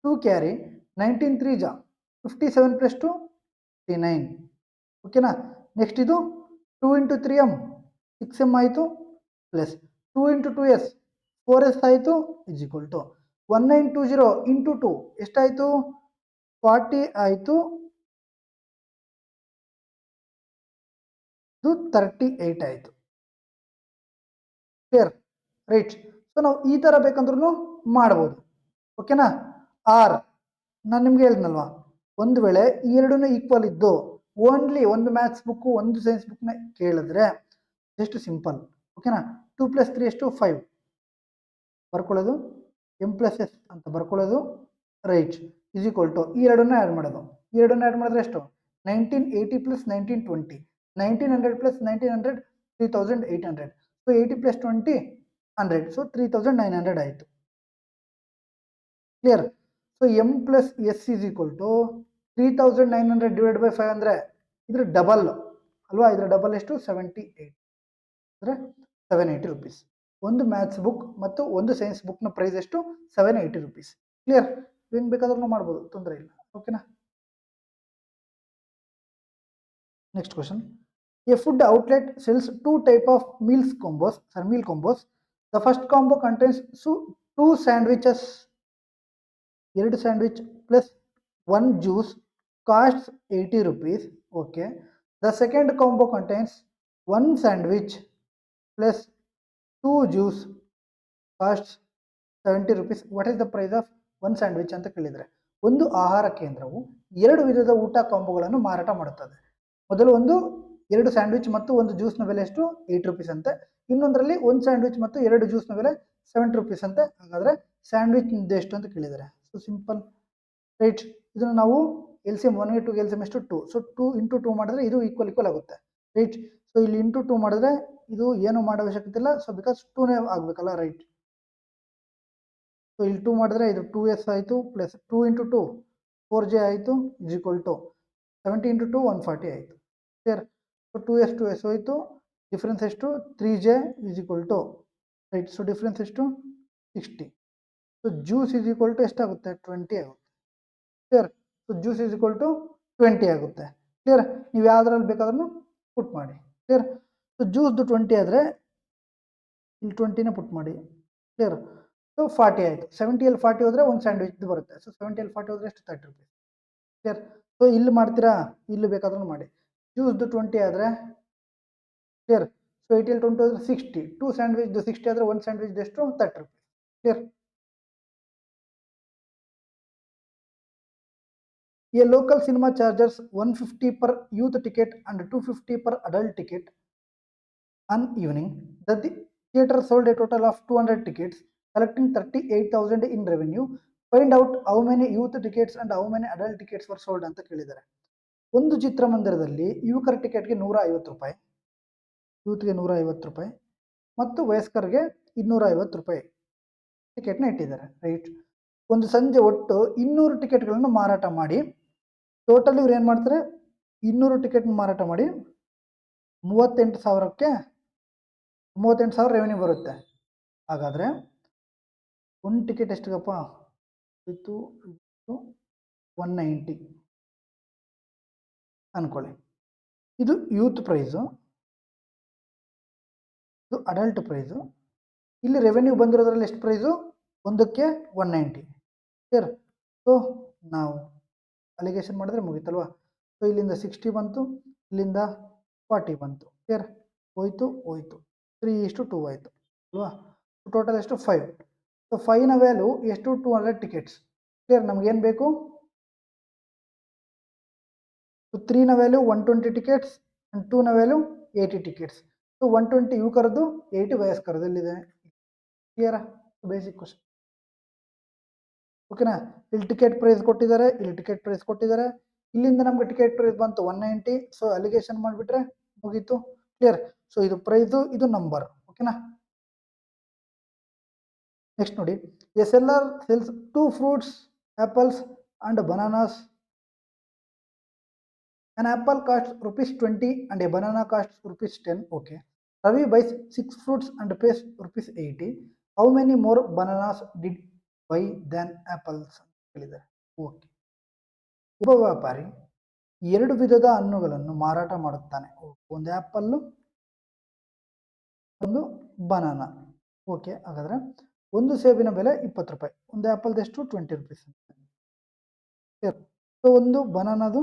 2 ಕ್ಯಾರಿ 19 3 ಜಾ 57 ಪ್ಲಸ್ 2 39. ಓಕೆನಾ? ನೆಕ್ಸ್ಟ್ ಇದು 2 × 3m 6m ಆಯಿತು ಪ್ಲಸ್ 2 × 2s 4s ಆಯಿತು ಇಸ್ ಈಕ್ವಲ್ ಟು 1920 ಇಂಟು 2 ಎಷ್ಟಾಯಿತು 40 ಆಯಿತು, ಇದು 38 ಆಯಿತು. ಕ್ಲಿಯರ್? ರೈಟ್. ಸೊ ನಾವು ಈ ಥರ ಬೇಕಂದ್ರೂ ಮಾಡ್ಬೋದು, ಓಕೆನಾ? ಆರ್ ನಾನು ನಿಮ್ಗೆ ಹೇಳಿದ್ನಲ್ವಾ, ಒಂದು ವೇಳೆ ಈ ಎರಡೂ ಈಕ್ವಲ್ ಇದ್ದು ಓನ್ಲಿ ಒಂದು ಮ್ಯಾಥ್ಸ್ ಬುಕ್ಕು ಒಂದು ಸೈನ್ಸ್ ಬುಕ್ನ ಕೇಳಿದ್ರೆ ಎಷ್ಟು ಸಿಂಪಲ್, ಓಕೆನಾ? 2 + 3 ಎಷ್ಟು 5 ಬರ್ಕೊಳ್ಳೋದು, m + s ಅಂತ ಬರ್ಕೊಳ್ಳೋದು. ರೈಟ್, ಇಸ್ ಈಕ್ವಲ್ ಟು ಈ ಎರಡನ್ನ ಆ್ಯಡ್ ಮಾಡೋದು. ಈ ಎರಡನ್ನ ಆ್ಯಡ್ ಮಾಡಿದ್ರೆ ಎಷ್ಟು 1980 + 1920 1900 + 1900 3800. ಸೊ 80 + 20 100. ಸೊ 3900 ಆಯಿತು. Clear? So m + s is equal to 3900 divide by 5 ಅಂದರೆ ಇದ್ರ ಡಬಲ್ ಅಲ್ವಾ? ಇದ್ರ ಡಬಲ್ ಎಷ್ಟು 78 ಅಂದರೆ 780 rupees. ಒಂದು ಮ್ಯಾಥ್ಸ್ ಬುಕ್ ಮತ್ತು ಒಂದು ಸೈನ್ಸ್ ಬುಕ್ನ ಪ್ರೈಸ್ ಎಷ್ಟು 780 rupees. ಕ್ಲಿಯರ್? ಹೆಂಗೆ ಬೇಕಾದ್ರೂ ಮಾಡ್ಬೋದು, ತೊಂದರೆ ಇಲ್ಲ, ಓಕೆನಾ? Next question. A food outlet cells 2 type of meal combos. The first combo contains 2 sandwiches, 2 sandwich plus 1 juice costs 80 rupees. Okay. The second combo contains 1 sandwich plus 2 juice costs 70 rupees. What is the price of 1 sandwich ಅಂತ ಕೇಳಿದರೆ, ಒಂದು ಆಹಾರ ಕೇಂದ್ರವು 2 ವಿಧದ ಊಟ ಕಾಂಬೋಗಳನ್ನು ಮಾರಾಟ ಮಾಡುತ್ತದೆ. ಮೊದಲು 2 ಸ್ಯಾಂಡ್ವಿಚ್ ಮತ್ತು 1 ಜ್ಯೂಸ್ನ ಬೆಲೆ ಎಷ್ಟು 8 rupees ಅಂತೆ. ಇನ್ನೊಂದರಲ್ಲಿ 1 ಸ್ಯಾಂಡ್ವಿಚ್ ಮತ್ತು 2 ಜ್ಯೂಸ್ನ ಬೆಲೆ 70 rupees ಅಂತೆ. ಹಾಗಾದರೆ ಸ್ಯಾಂಡ್ವಿಚ್ ಎಷ್ಟು ಅಂತ ಕೇಳಿದ್ದಾರೆ. So simple, right. ಇದನ್ನು ನಾವು LCM 1 × 2 LCM ಎಷ್ಟು 2. ಸೊ 2 × 2 ಮಾಡಿದ್ರೆ ಇದು ಈಕ್ವಲ್ ಆಗುತ್ತೆ, ರೈಟ್. ಸೊ ಇಲ್ಲಿ ಇಂಟು 2 ಮಾಡಿದ್ರೆ ಇದು ಏನು ಮಾಡೋ ಅವಶ್ಯಕತೆ ಇಲ್ಲ, ಸೊ ಬಿಕಾಸ್ 2ನೇ ಆಗಬೇಕಲ್ಲ, ರೈಟ್. ಸೊ ಇಲ್ಲಿ 2 ಮಾಡಿದ್ರೆ ಇದು 2s ಆಯಿತು ಪ್ಲಸ್ 2 × 2 4j ಆಯಿತು ಇಸ್ ಈಕ್ವಲ್ ಟು 70 × 2 140 ಆಯಿತು. ಕ್ಲಿಯರ್? ಸೊ 2s ಹೋಯಿತು, ಡಿಫ್ರೆನ್ಸ್ ಎಷ್ಟು 3j is equal to, right. So difference ಎಷ್ಟು 60. So juice is equal to ಎಷ್ಟಾಗುತ್ತೆ 20 ಆಗುತ್ತೆ. Clear? So juice is equal to 20 ಆಗುತ್ತೆ. ಕ್ಲಿಯರ್? ನೀವು ಯಾವುದ್ರಲ್ಲಿ ಬೇಕಾದ್ರೂ ಪುಟ್ ಮಾಡಿ. ಕ್ಲಿಯರ್? ಸೊ ಜ್ಯೂಸ್ದು 20 ಆದರೆ ಇಲ್ಲಿ 20ನೇ ಪುಟ್ ಮಾಡಿ. ಕ್ಲಿಯರ್? ಸೊ 40 ಆಯಿತು. 70ಯಲ್ಲಿ 40 ಹೋದರೆ ಒಂದು ಸ್ಯಾಂಡ್ವಿಚ್ದು ಬರುತ್ತೆ. ಸೊ 70ಯಲ್ಲಿ 40 ಹೋದರೆ ಎಷ್ಟು 30 rupees. ಕ್ಲಿಯರ್? ಸೊ ಇಲ್ಲಿ ಮಾಡ್ತೀರಾ, ಇಲ್ಲಿ ಬೇಕಾದ್ರೂ ಮಾಡಿ. ಜ್ಯೂಸ್ದು 20 ಆದರೆ ಕ್ಲಿಯರ್? ಸೊ 80ಯಲ್ಲಿ 20 ಹೋದರೆ 60. 2 ಸ್ಯಾಂಡ್ವಿಚ್ದು 60 ಆದರೆ 1 ಸ್ಯಾಂಡ್ವಿಚ್ದು ಎಷ್ಟು 30 rupees. Clear? A local cinema charges 150 per youth ticket and 250 per adult ticket an evening. The theatre sold a total of 200 tickets, collecting 38,000 in revenue. Find out how many youth tickets and how many adult tickets were sold ಅಂತ ಕೇಳಿದ್ದಾರೆ. ಒಂದು ಚಿತ್ರಮಂದಿರದಲ್ಲಿ ಯುವಕರ ಟಿಕೆಟ್ಗೆ 150 ರೂಪಾಯಿ, ಯೂತ್ಗೆ 150 ರೂಪಾಯಿ ಮತ್ತು ವಯಸ್ಕರಿಗೆ 250 ರೂಪಾಯಿ ಟಿಕೆಟ್ನ ಇಟ್ಟಿದ್ದಾರೆ, ರೈಟ್. ಒಂದು ಸಂಜೆ ಒಟ್ಟು 200 ಟಿಕೆಟ್ಗಳನ್ನು ಮಾರಾಟ ಮಾಡಿ, ಟೋಟಲ್ ಇವ್ರು ಏನು ಮಾಡ್ತಾರೆ 200 ಟಿಕೆಟ್ನ ಮಾರಾಟ ಮಾಡಿ 38,000ಕ್ಕೆ 38,000 ರೆವೆನ್ಯೂ ಬರುತ್ತೆ. ಹಾಗಾದರೆ ಒಂದು ಟಿಕೆಟ್ ಎಷ್ಟಿಗಪ್ಪ? ಇದು 190 ಅಂದ್ಕೊಳ್ಳಿ. ಇದು ಯೂತ್ ಪ್ರೈಸು, ಇದು ಅಡಲ್ಟ್ ಪ್ರೈಸು. ಇಲ್ಲಿ ರೆವೆನ್ಯೂ ಬಂದಿರೋದ್ರಲ್ಲಿ ಎಷ್ಟು ಪ್ರೈಸು? ಒಂದಕ್ಕೆ 190. ಕ್ಲಿಯರ್? ಸೊ ನಾವು ಅಲಿಗೇಷನ್ ಮಾಡಿದ್ರೆ ಮುಗೀತಲ್ವಾ? ಸೊ ಇಲ್ಲಿಂದ 60 ಬಂತು, ಇಲ್ಲಿಂದ 40 ಬಂತು. ಕ್ಲಿಯರ್? ಹೋಯ್ತು 3:2 ಆಯಿತು ಅಲ್ವಾ? ಟೋಟಲ್ ಎಷ್ಟು? 5. ಸೊ 5ನ ವ್ಯಾಲ್ಯೂ ಎಷ್ಟು? 200 ಟಿಕೆಟ್ಸ್. ಕ್ಲಿಯರ್? ನಮಗೇನು ಬೇಕು? 3ನ ವ್ಯಾಲ್ಯೂ 120 ಟಿಕೆಟ್ಸ್ ಆ್ಯಂಡ್ 2ನ ವ್ಯಾಲ್ಯೂ 80 ಟಿಕೆಟ್ಸ್. ಸೊ 120 ಯುವಕರದ್ದು, 80 ವಯಸ್ಕರದ್ದು. ಎಲ್ಲಿದೆ? ಕ್ಲಿಯರಾ? Basic question. ಓಕೆನಾ? ಇಲ್ಲಿ ಟಿಕೆಟ್ ಪ್ರೈಸ್ ಕೊಟ್ಟಿದ್ದಾರೆ, ಇಲ್ಲಿ ಟಿಕೆಟ್ ಪ್ರೈಸ್ ಕೊಟ್ಟಿದ್ದಾರೆ. ಇಲ್ಲಿಂದ ನಮ್ಗೆ ಟಿಕೆಟ್ ಪ್ರೈಸ್ ಬಂತು 190. ಸೊ ಅಲಿಗೇಷನ್ ಮಾಡಿಬಿಟ್ರೆ ಮುಗೀತು. ಕ್ಲಿಯರ್? ಸೊ ಇದು ಪ್ರೈಸು, ಇದು ನಂಬರ್. ಓಕೆನಾ? ನೆಕ್ಸ್ಟ್ ನೋಡಿ, a seller sells 2 fruits, apples and bananas. An apple costs ₹20 and a banana costs ₹10. Okay. Ravi buys 6 fruits and pays ₹80. How many more bananas did buy than apples? Okay. ಒಬ್ಬ ವ್ಯಾಪಾರಿ 2 ವಿಧದ ಹಣ್ಣುಗಳನ್ನು ಮಾರಾಟ ಮಾಡುತ್ತಾನೆ. ಒಂದು apple, ಒಂದು banana. Okay. ಹಾಗಾದರೆ ಒಂದು ಸೇಬಿನ ಬೆಲೆ ₹20. ಒಂದು ಆ್ಯಪಲ್ದೆಷ್ಟು? ₹20. ಸೊ ಒಂದು ಬನಾನಾದು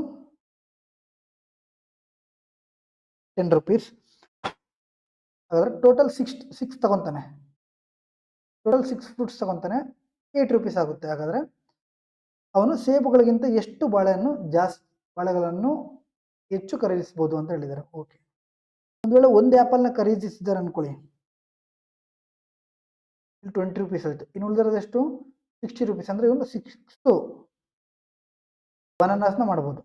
₹10. ಹಾಗಾದರೆ ಟೋಟಲ್ 6 ತಗೊತಾನೆ. ಟೋಟಲ್ 6 ಫ್ರೂಟ್ಸ್ ತಗೊತಾನೆ, ₹8 ಆಗುತ್ತೆ. ಹಾಗಾದರೆ ಅವನು ಸೇಬುಗಳಿಗಿಂತ ಎಷ್ಟು ಬಾಳೆಗಳನ್ನು ಹೆಚ್ಚು ಖರೀದಿಸಬಹುದು ಅಂತ ಹೇಳಿದ್ದಾರೆ. ಓಕೆ. ಒಂದು ವೇಳೆ ಒಂದು ಆ್ಯಪಲ್ನ ಖರೀದಿಸಿದ್ದಾರೆ ಅನ್ಕೊಳ್ಳಿ, ಇಲ್ಲಿ ₹20 ಆಯಿತು. ಇನ್ನು ಉಳಿದಿರೋದು ಎಷ್ಟು? ₹60. ಅಂದರೆ ಇವನು 6 ಬನಾನಾಸ್ನ ಮಾಡ್ಬೋದು.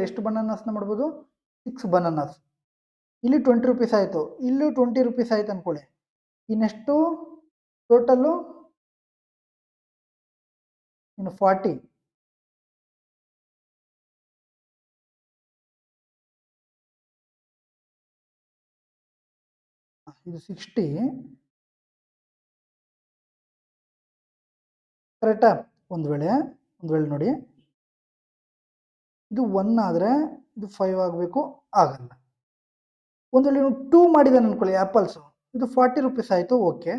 ಎಷ್ಟು ಬನಾನಾಸ್ನ ಮಾಡ್ಬೋದು? 6 ಬನಾನಾಸ್. ಇಲ್ಲಿ ₹20 ಆಯಿತು, ಇಲ್ಲೂ ₹20 ಆಯ್ತು ಅನ್ಕೊಳ್ಳಿ. ಇನ್ನೆಷ್ಟು ಟೋಟಲ್ಲು? ಇನ್ನು 40. ಇದು 60 ಕರೆಕ್ಟಾ? ಒಂದು ವೇಳೆ ನೋಡಿ, ಇದು 1 ಆದರೆ ಇದು 5 ಆಗಬೇಕು, ಆಗಲ್ಲ. ಒಂದು ವೇಳೆ ನೀವು 2 ಮಾಡಿದಾನೆ ಅನ್ಕೊಳ್ಳಿ ಆ್ಯಪಲ್ಸು, ಇದು ₹40 ಆಯಿತು. ಓಕೆ.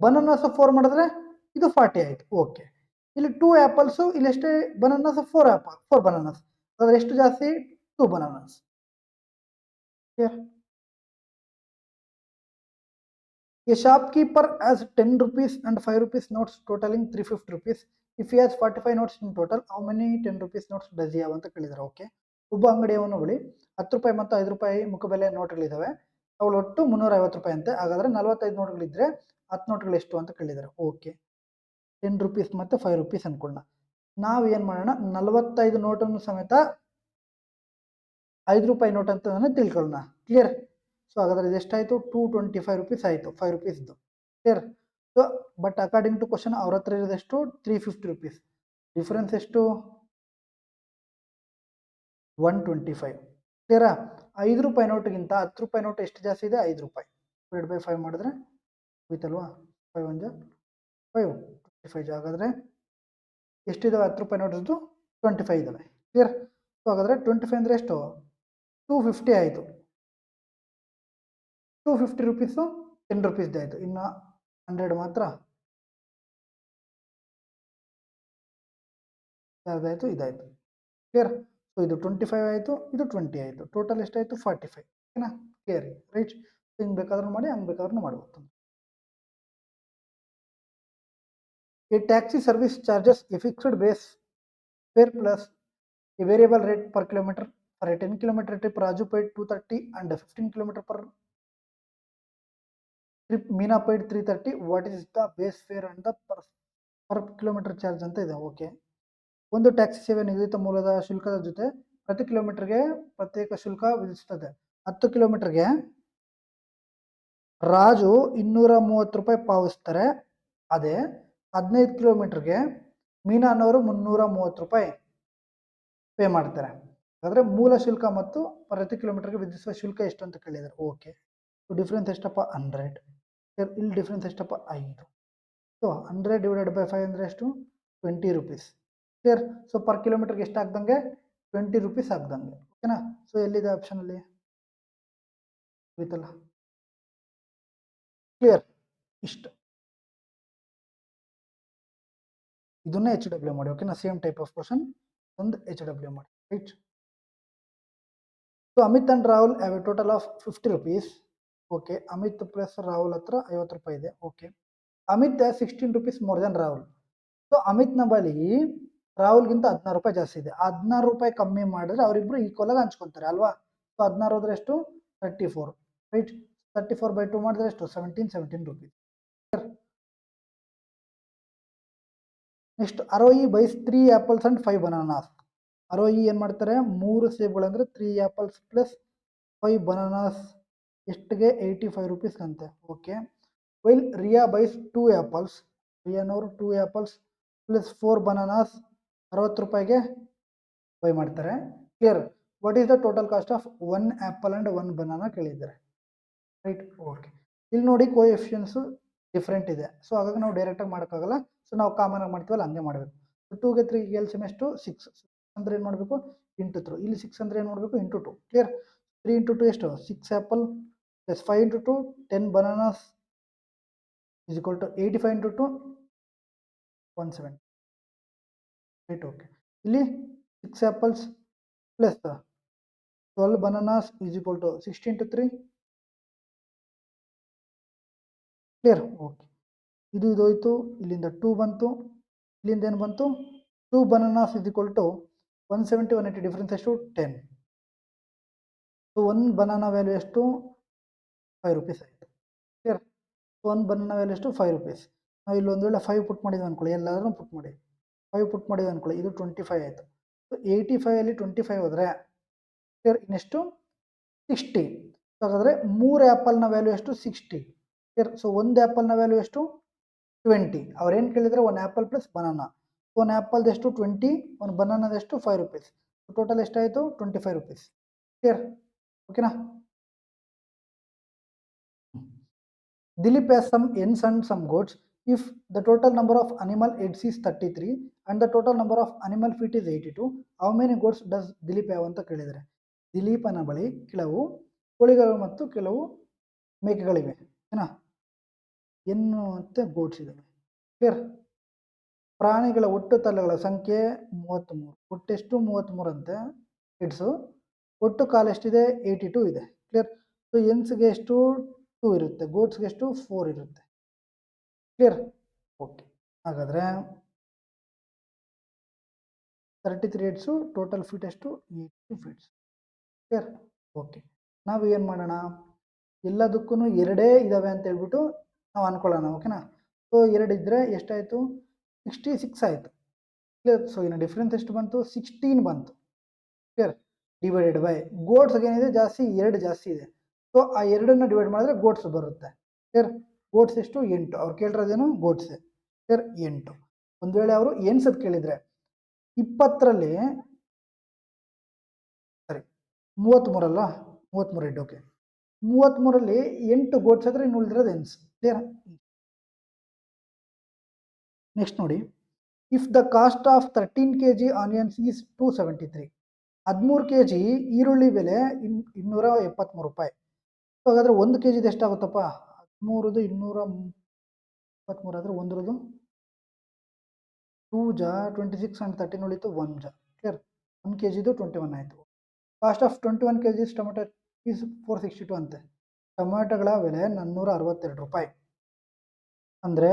ಬನಾನಾಸ್ 4 ಮಾಡಿದ್ರೆ ಇದು 40 ಆಯಿತು. ಓಕೆ. ಇಲ್ಲಿ 2 ಆ್ಯಪಲ್ಸು, ಇಲ್ಲಿ ಎಷ್ಟೇ ಬನಾನಾಸ್? 4 ಬನಾನಾಸ್. ಅದ್ರ ಎಷ್ಟು ಜಾಸ್ತಿ? 2 bananas. Clear? A shopkeeper has ₹10 and ₹5 notes totaling ₹350. If he has 45 notes in total, how many ₹10 notes does he have ಅಂತ ಕೇಳಿದ್ದಾರೆ. ಓಕೆ. ಒಬ್ಬ ಅಂಗಡಿಯವನು ಬಳಿ ₹10 ಮತ್ತು ₹5 ಮುಖಬೆಲೆ ನೋಟ್ಗಳಿದ್ದಾವೆ. ಅವಳು ಒಟ್ಟು ₹350 ಅಂತೆ. ಹಾಗಾದರೆ 45 ನೋಟ್ಗಳಿದ್ರೆ 10 ನೋಟ್ಗಳು ಎಷ್ಟು ಅಂತ ಕೇಳಿದ್ದಾರೆ. ಓಕೆ. ₹10 ಮತ್ತು ₹5 ಅನ್ಕೊಳ್ಳೋಣ. ನಾವು ಏನು ಮಾಡೋಣ, 45 ನೋಟನ್ನು ಸಮೇತ ₹5 ನೋಟ್ ಅಂತ ತಿಳ್ಕೊಳ್ಳೋಣ. ಕ್ಲಿಯರ್? ಸೊ ಹಾಗಾದರೆ ಇದು ಎಷ್ಟಾಯಿತು? ₹225 ಆಯಿತು, ₹5. Clear? So but according to question ಅವ್ರ ಹತ್ರ ಇರೋದೆಷ್ಟು? ₹350. ಡಿಫ್ರೆನ್ಸ್ ಎಷ್ಟು? 125. ಕ್ಲಿಯರಾ? ₹5 ನೋಟ್ಗಿಂತ ₹10 ನೋಟ್ ಎಷ್ಟು ಜಾಸ್ತಿ ಇದೆ? ₹5. 2/5 ಮಾಡಿದ್ರೆ ಹೋಯ್ತಲ್ವಾ? 5 1 5 25. ಹಾಗಾದರೆ ಎಷ್ಟಿದಾವೆ ₹10 ನೋಟ್ಸ್ದು? 25 ಇದ್ದಾವೆ. ಕ್ಲಿಯರ್? ಸೊ ಹಾಗಾದರೆ 25 ಅಂದರೆ ಎಷ್ಟು? 250 ಆಯಿತು. ₹250 ₹10 ಆಯಿತು. ಇನ್ನು 100 ಮಾತ್ರ ಯಾರ್ದಾಯಿತು? ಇದಾಯಿತು. ಕ್ಲಿಯರ್? ಸೊ ಇದು 25 ಆಯಿತು, ಇದು 20 ಆಯಿತು. ಟೋಟಲ್ ಎಷ್ಟಾಯಿತು? 45. ಓಕೆನಾ? ಕ್ಲಿಯರ್? ರೈಟ್? ಹಿಂಗೆ ಬೇಕಾದ್ರೂ ಮಾಡಿ, ಹಂಗೆ ಬೇಕಾದ್ರೂ ಮಾಡ್ಬೋದು. A taxi service charges a fixed base fare plus a variable rate per kilometer. For a 10 kilometer trip, Raju paid 230 and 15 kilometer per trip Meena paid 330. What is the base fare and the per kilometer charge ಅಂತ ಇದೆ. Okay. ಒಂದು taxi ಸೇವೆ ನಿಗದಿತ ಮೂಲದ ಶುಲ್ಕದ ಜೊತೆ ಪ್ರತಿ ಕಿಲೋಮೀಟರ್ಗೆ ಪ್ರತ್ಯೇಕ ಶುಲ್ಕ ವಿಧಿಸುತ್ತದೆ. 10 ಕಿಲೋಮೀಟರ್ಗೆ ರಾಜು ₹230 ಪಾವತಿಸ್ತಾರೆ. ಅದೇ 15 ಕಿಲೋಮೀಟರ್ಗೆ ಮೀನಾ ಅನ್ನೋರು ₹330 ಪೇ ಮಾಡ್ತಾರೆ. ಹಾಗಾದರೆ ಮೂಲ ಶುಲ್ಕ ಮತ್ತು ಪ್ರತಿ ಕಿಲೋಮೀಟರ್ಗೆ ವಿಧಿಸುವ ಶುಲ್ಕ ಎಷ್ಟು ಅಂತ ಕೇಳಿದ್ದಾರೆ. ಓಕೆ, ಸೊ ಡಿಫ್ರೆನ್ಸ್ ಎಷ್ಟಪ್ಪ 100. ಇಲ್ಲಿ ಡಿಫ್ರೆನ್ಸ್ ಎಷ್ಟಪ್ಪ 5. ಸೊ 100 ಡಿವೈಡೆಡ್ ಬೈ 5 ಅಂದರೆ ಎಷ್ಟು 20 ರೂಪೀಸ್. ಕ್ಲಿಯರ್. ಸೊ ಪರ್ ಕಿಲೋಮೀಟರ್ಗೆ ಎಷ್ಟು ಆಗ್ದಂಗೆ 20 ರೂಪೀಸ್ ಆಗ್ದಂಗೆ. ಓಕೆನಾ. ಸೊ ಎಲ್ಲಿದೆ ಆಪ್ಷನಲ್ಲಿ ಆಯ್ತಲ್ಲ. ಕ್ಲಿಯರ್. ಇಷ್ಟು ಇದನ್ನ HW ಮಾಡಿ. ಓಕೆನಾ. ಸೇಮ್ ಟೈಪ್ ಆಫ್ ಕ್ವಶನ್ ಒಂದು HW ಮಾಡಿ. Right. So Amit and Rahul have a total of 50 rupees. Okay, Amit plus Rahul ಹತ್ರ 50 ರೂಪಾಯಿ ಇದೆ. Okay, Amit 16 rupees more than Rahul. So ಅಮಿತ್ನ ಬಳಿ ರಾಹುಲ್ಗಿಂತ 16 ರೂಪಾಯಿ ಜಾಸ್ತಿ ಇದೆ. 16 ರೂಪಾಯಿ ಕಮ್ಮಿ ಮಾಡಿದ್ರೆ ಅವರಿಬ್ರು ಈಕ್ವಲ್ ಆಗಿ ಹಂಚ್ಕೊಂತಾರೆ ಅಲ್ವಾ. ಸೊ 16 ಹೋದ್ರೆ ಎಷ್ಟು 34. ರೈಟ್. 34/2 ಮಾಡಿದ್ರೆ ಎಷ್ಟು 17 ರೂಪೀಸ್. ನೆಕ್ಸ್ಟ್ ಅರೋಯಿ ಬೈಸ್ 3 ಆಪಲ್ಸ್ ಅಂಡ್ 5 ಬನಾನಾಸ್. ಅರೋಯಿ ಏನು ಮಾಡ್ತಾರೆ 3 ಸೇಬುಗಳಂದ್ರೆ 3 ಆಪಲ್ಸ್ ಪ್ಲಸ್ 5 ಬನಾನಾಸ್ ಎಷ್ಟಿಗೆ 85 ರೂಪೀಸ್ ಅಂತೆ. Okay, while Riya buys 2 apples. ರಿಯಾನವರು 2 ಆಪಲ್ಸ್ ಪ್ಲಸ್ 4 ಬನಾನಾಸ್ 60 ರೂಪಾಯಿಗೆ ಬೈ ಮಾಡ್ತಾರೆ. Clear. What is the total cost of 1 apple and 1 banana ಕೇಳಿದ್ದಾರೆ. ರೈಟ್. ಓಕೆ, ಇಲ್ಲಿ ನೋಡಿ ಕೋಎಫಿಷಿಯನ್ಸು ಡಿಫ್ರೆಂಟ್ ಇದೆ. ಸೊ ಹಾಗಾಗಿ ನಾವು ಡೈರೆಕ್ಟಾಗಿ ಮಾಡೋಕ್ಕಾಗಲ್ಲ. ಸೊ ನಾವು ಕಾಮನ್ ಆಗಿ ಮಾಡ್ತೀವಲ್ಲ ಹಂಗೆ ಮಾಡಬೇಕು. 2ಗೆ 3 ಎಲ್ಸಿಯಂ ಎಷ್ಟು 6 ಅಂದರೆ ಏನು ಮಾಡಬೇಕು ಇಂಟು 3. ಇಲ್ಲಿ 6 ಅಂದರೆ ಏನು ಮಾಡಬೇಕು ಇಂಟು 2. ಕ್ಲಿಯರ್. 3 ಇಂಟು 2 ಎಷ್ಟು 6 apple plus 5 into 2 10 bananas is equal to 85 into 2 170. Right. Okay, ಇಲ್ಲಿ 6 apples plus 12 bananas is equal to 60 into 3. Clear. Okay, ಇದು ಹೋಯ್ತು. ಇಲ್ಲಿಂದ 2 ಬಂತು. ಇಲ್ಲಿಂದ ಏನು ಬಂತು 2 bananas is equal to 170 180 difference ಎಷ್ಟು 10. ಸೊ 1 ಬನಾನಾ ವ್ಯಾಲ್ಯೂ ಎಷ್ಟು 5 ರೂಪೀಸ್ ಆಯಿತು. ಕ್ಲಿಯರ್. 1 ಬನಾನಾ ವ್ಯಾಲ್ಯೂ ಎಷ್ಟು 5 ರೂಪೀಸ್. ನಾವು ಇಲ್ಲಿ ಒಂದು ವೇಳೆ 5 ಪುಟ್ ಮಾಡಿದ್ವಿ ಅಂದ್ಕೊಳ್ಳಿ, ಎಲ್ಲಾದ್ರೂ ಪುಟ್ ಮಾಡಿ 5 ಪುಟ್ ಮಾಡಿದ್ವಿ ಅಂದ್ಕೊಳ್ಳಿ, ಇದು 25 ಆಯಿತು. ಸೊ 85 25 ಹೋದರೆ ಕ್ಲಿಯರ್ ಇನ್ನೆಷ್ಟು 60. ಹಾಗಾದರೆ 3 ಆ್ಯಪಲ್ನ ವ್ಯಾಲ್ಯೂ ಎಷ್ಟು 60. ಕ್ಲಿಯರ್. ಸೊ 1 ಆ್ಯಪಲ್ನ ವ್ಯಾಲ್ಯೂ ಎಷ್ಟು 20. ಅವ್ರೇನು ಕೇಳಿದರೆ 1 ಆ್ಯಪಲ್ ಪ್ಲಸ್ ಬನಾನಾ. 1 ಆ್ಯಪಲ್ದು ಎಷ್ಟು 20, 1 ಬನಾನಾದೆಷ್ಟು 5 ರೂಪೀಸ್. ಟೋಟಲ್ ಎಷ್ಟಾಯಿತು 25 ರೂಪೀಸ್. ಕ್ಲಿಯರ್. ಓಕೆನಾ. Dilip has some hens and some goats. If the total number of animal heads is 33 and the total number of animal feet is 82, how many goats does Dilip have ಅಂತ ಕೇಳಿದರೆ. ದಿಲೀಪನ ಬಳಿ ಕೆಲವು ಕೋಳಿಗಳು ಮತ್ತು ಕೆಲವು ಮೇಕೆಗಳಿವೆ. ಓಕೆನಾ. ಎನ್ನು ಮತ್ತು ಗೋಟ್ಸ್ ಇದೆ. ಕ್ಲಿಯರ್. ಪ್ರಾಣಿಗಳ ಒಟ್ಟು ತಲೆಗಳ ಸಂಖ್ಯೆ 33. ಒಟ್ಟೆಷ್ಟು 33 ಅಂತೆ ಹೆಡ್ಸು. ಒಟ್ಟು ಕಾಲು ಎಷ್ಟಿದೆ 82 ಇದೆ. ಕ್ಲಿಯರ್. ಸೊ ಎನ್ಸ್ಗೆ ಎಷ್ಟು 2 ಇರುತ್ತೆ, ಗೋಟ್ಸ್ಗೆ ಎಷ್ಟು 4 ಇರುತ್ತೆ. ಕ್ಲಿಯರ್. ಓಕೆ, ಹಾಗಾದರೆ 33 ಹೆಡ್ಸು, ಟೋಟಲ್ ಫೀಟ್ ಎಷ್ಟು 80 ಫೀಟ್ಸ್. ಕ್ಲಿಯರ್. ಓಕೆ, ನಾವು ಏನು ಮಾಡೋಣ ಎಲ್ಲದಕ್ಕೂ 2 ಇದ್ದಾವೆ ಅಂತ ಹೇಳ್ಬಿಟ್ಟು ನಾವು ಅನ್ಕೊಳ್ಳೋಣ. ಓಕೆನಾ. ಸೊ 2 ಇದ್ದರೆ ಎಷ್ಟಾಯಿತು 66 ಆಯಿತು. ಕ್ಲಿಯರ್. ಸೊ ಇನ್ನು ಡಿಫ್ರೆನ್ಸ್ ಎಷ್ಟು ಬಂತು 16 ಬಂತು. ಕ್ಲಿಯರ್. ಡಿವೈಡೆಡ್ ಬೈ ಗೋಟ್ಸ್ಗೆ ಏನಿದೆ ಜಾಸ್ತಿ 2 ಜಾಸ್ತಿ ಇದೆ. ಸೊ ಆ 2ನ್ನ ಡಿವೈಡ್ ಮಾಡಿದ್ರೆ ಗೋಟ್ಸ್ ಬರುತ್ತೆ. ಕ್ಲಿಯರ್. ಗೋಟ್ಸ್ ಎಷ್ಟು 8. ಅವ್ರು ಕೇಳಿರೋದೇನು ಗೋಟ್ಸೆ. ಕ್ಲಿಯರ್. 8. ಒಂದು ವೇಳೆ ಅವರು ಎನ್ಸದ್ ಕೇಳಿದರೆ 20ರಲ್ಲಿ ಸರಿ 33 ಅಲ್ಲ 33 ಹೆಡ್. ಓಕೆ, 33ರಲ್ಲಿ 8 ಗೋಟ್ಸ್ ಆದರೆ ಇನ್ನು ಉಳಿದಿರೋದು ಎನ್ಸ್. ಕ್ಲಿಯರ್. ನೆಕ್ಸ್ಟ್ ನೋಡಿ, if the cost of 13 kg onions is 273. 13 kg ಈರುಳ್ಳಿ ಬೆಲೆ 273 ರೂಪಾಯಿ. ಸೊ ಹಾಗಾದರೆ 1 kg ಎಷ್ಟಾಗುತ್ತಪ್ಪ 13ದು 233 ಆದರೆ 1ರದು 2 ಜಾ 26 ಆ್ಯಂಡ್ 13 ಉಳಿತು 1 ಜಾ. ಕ್ಲಿಯರ್. 1 kgದು 21 ಆಯಿತು. Cost of 21 kg tomato is 462 ಅಂತೆ. ಟೊಮೆಟೊಗಳ ಬೆಲೆ 462 ರೂಪಾಯಿ. ಅಂದರೆ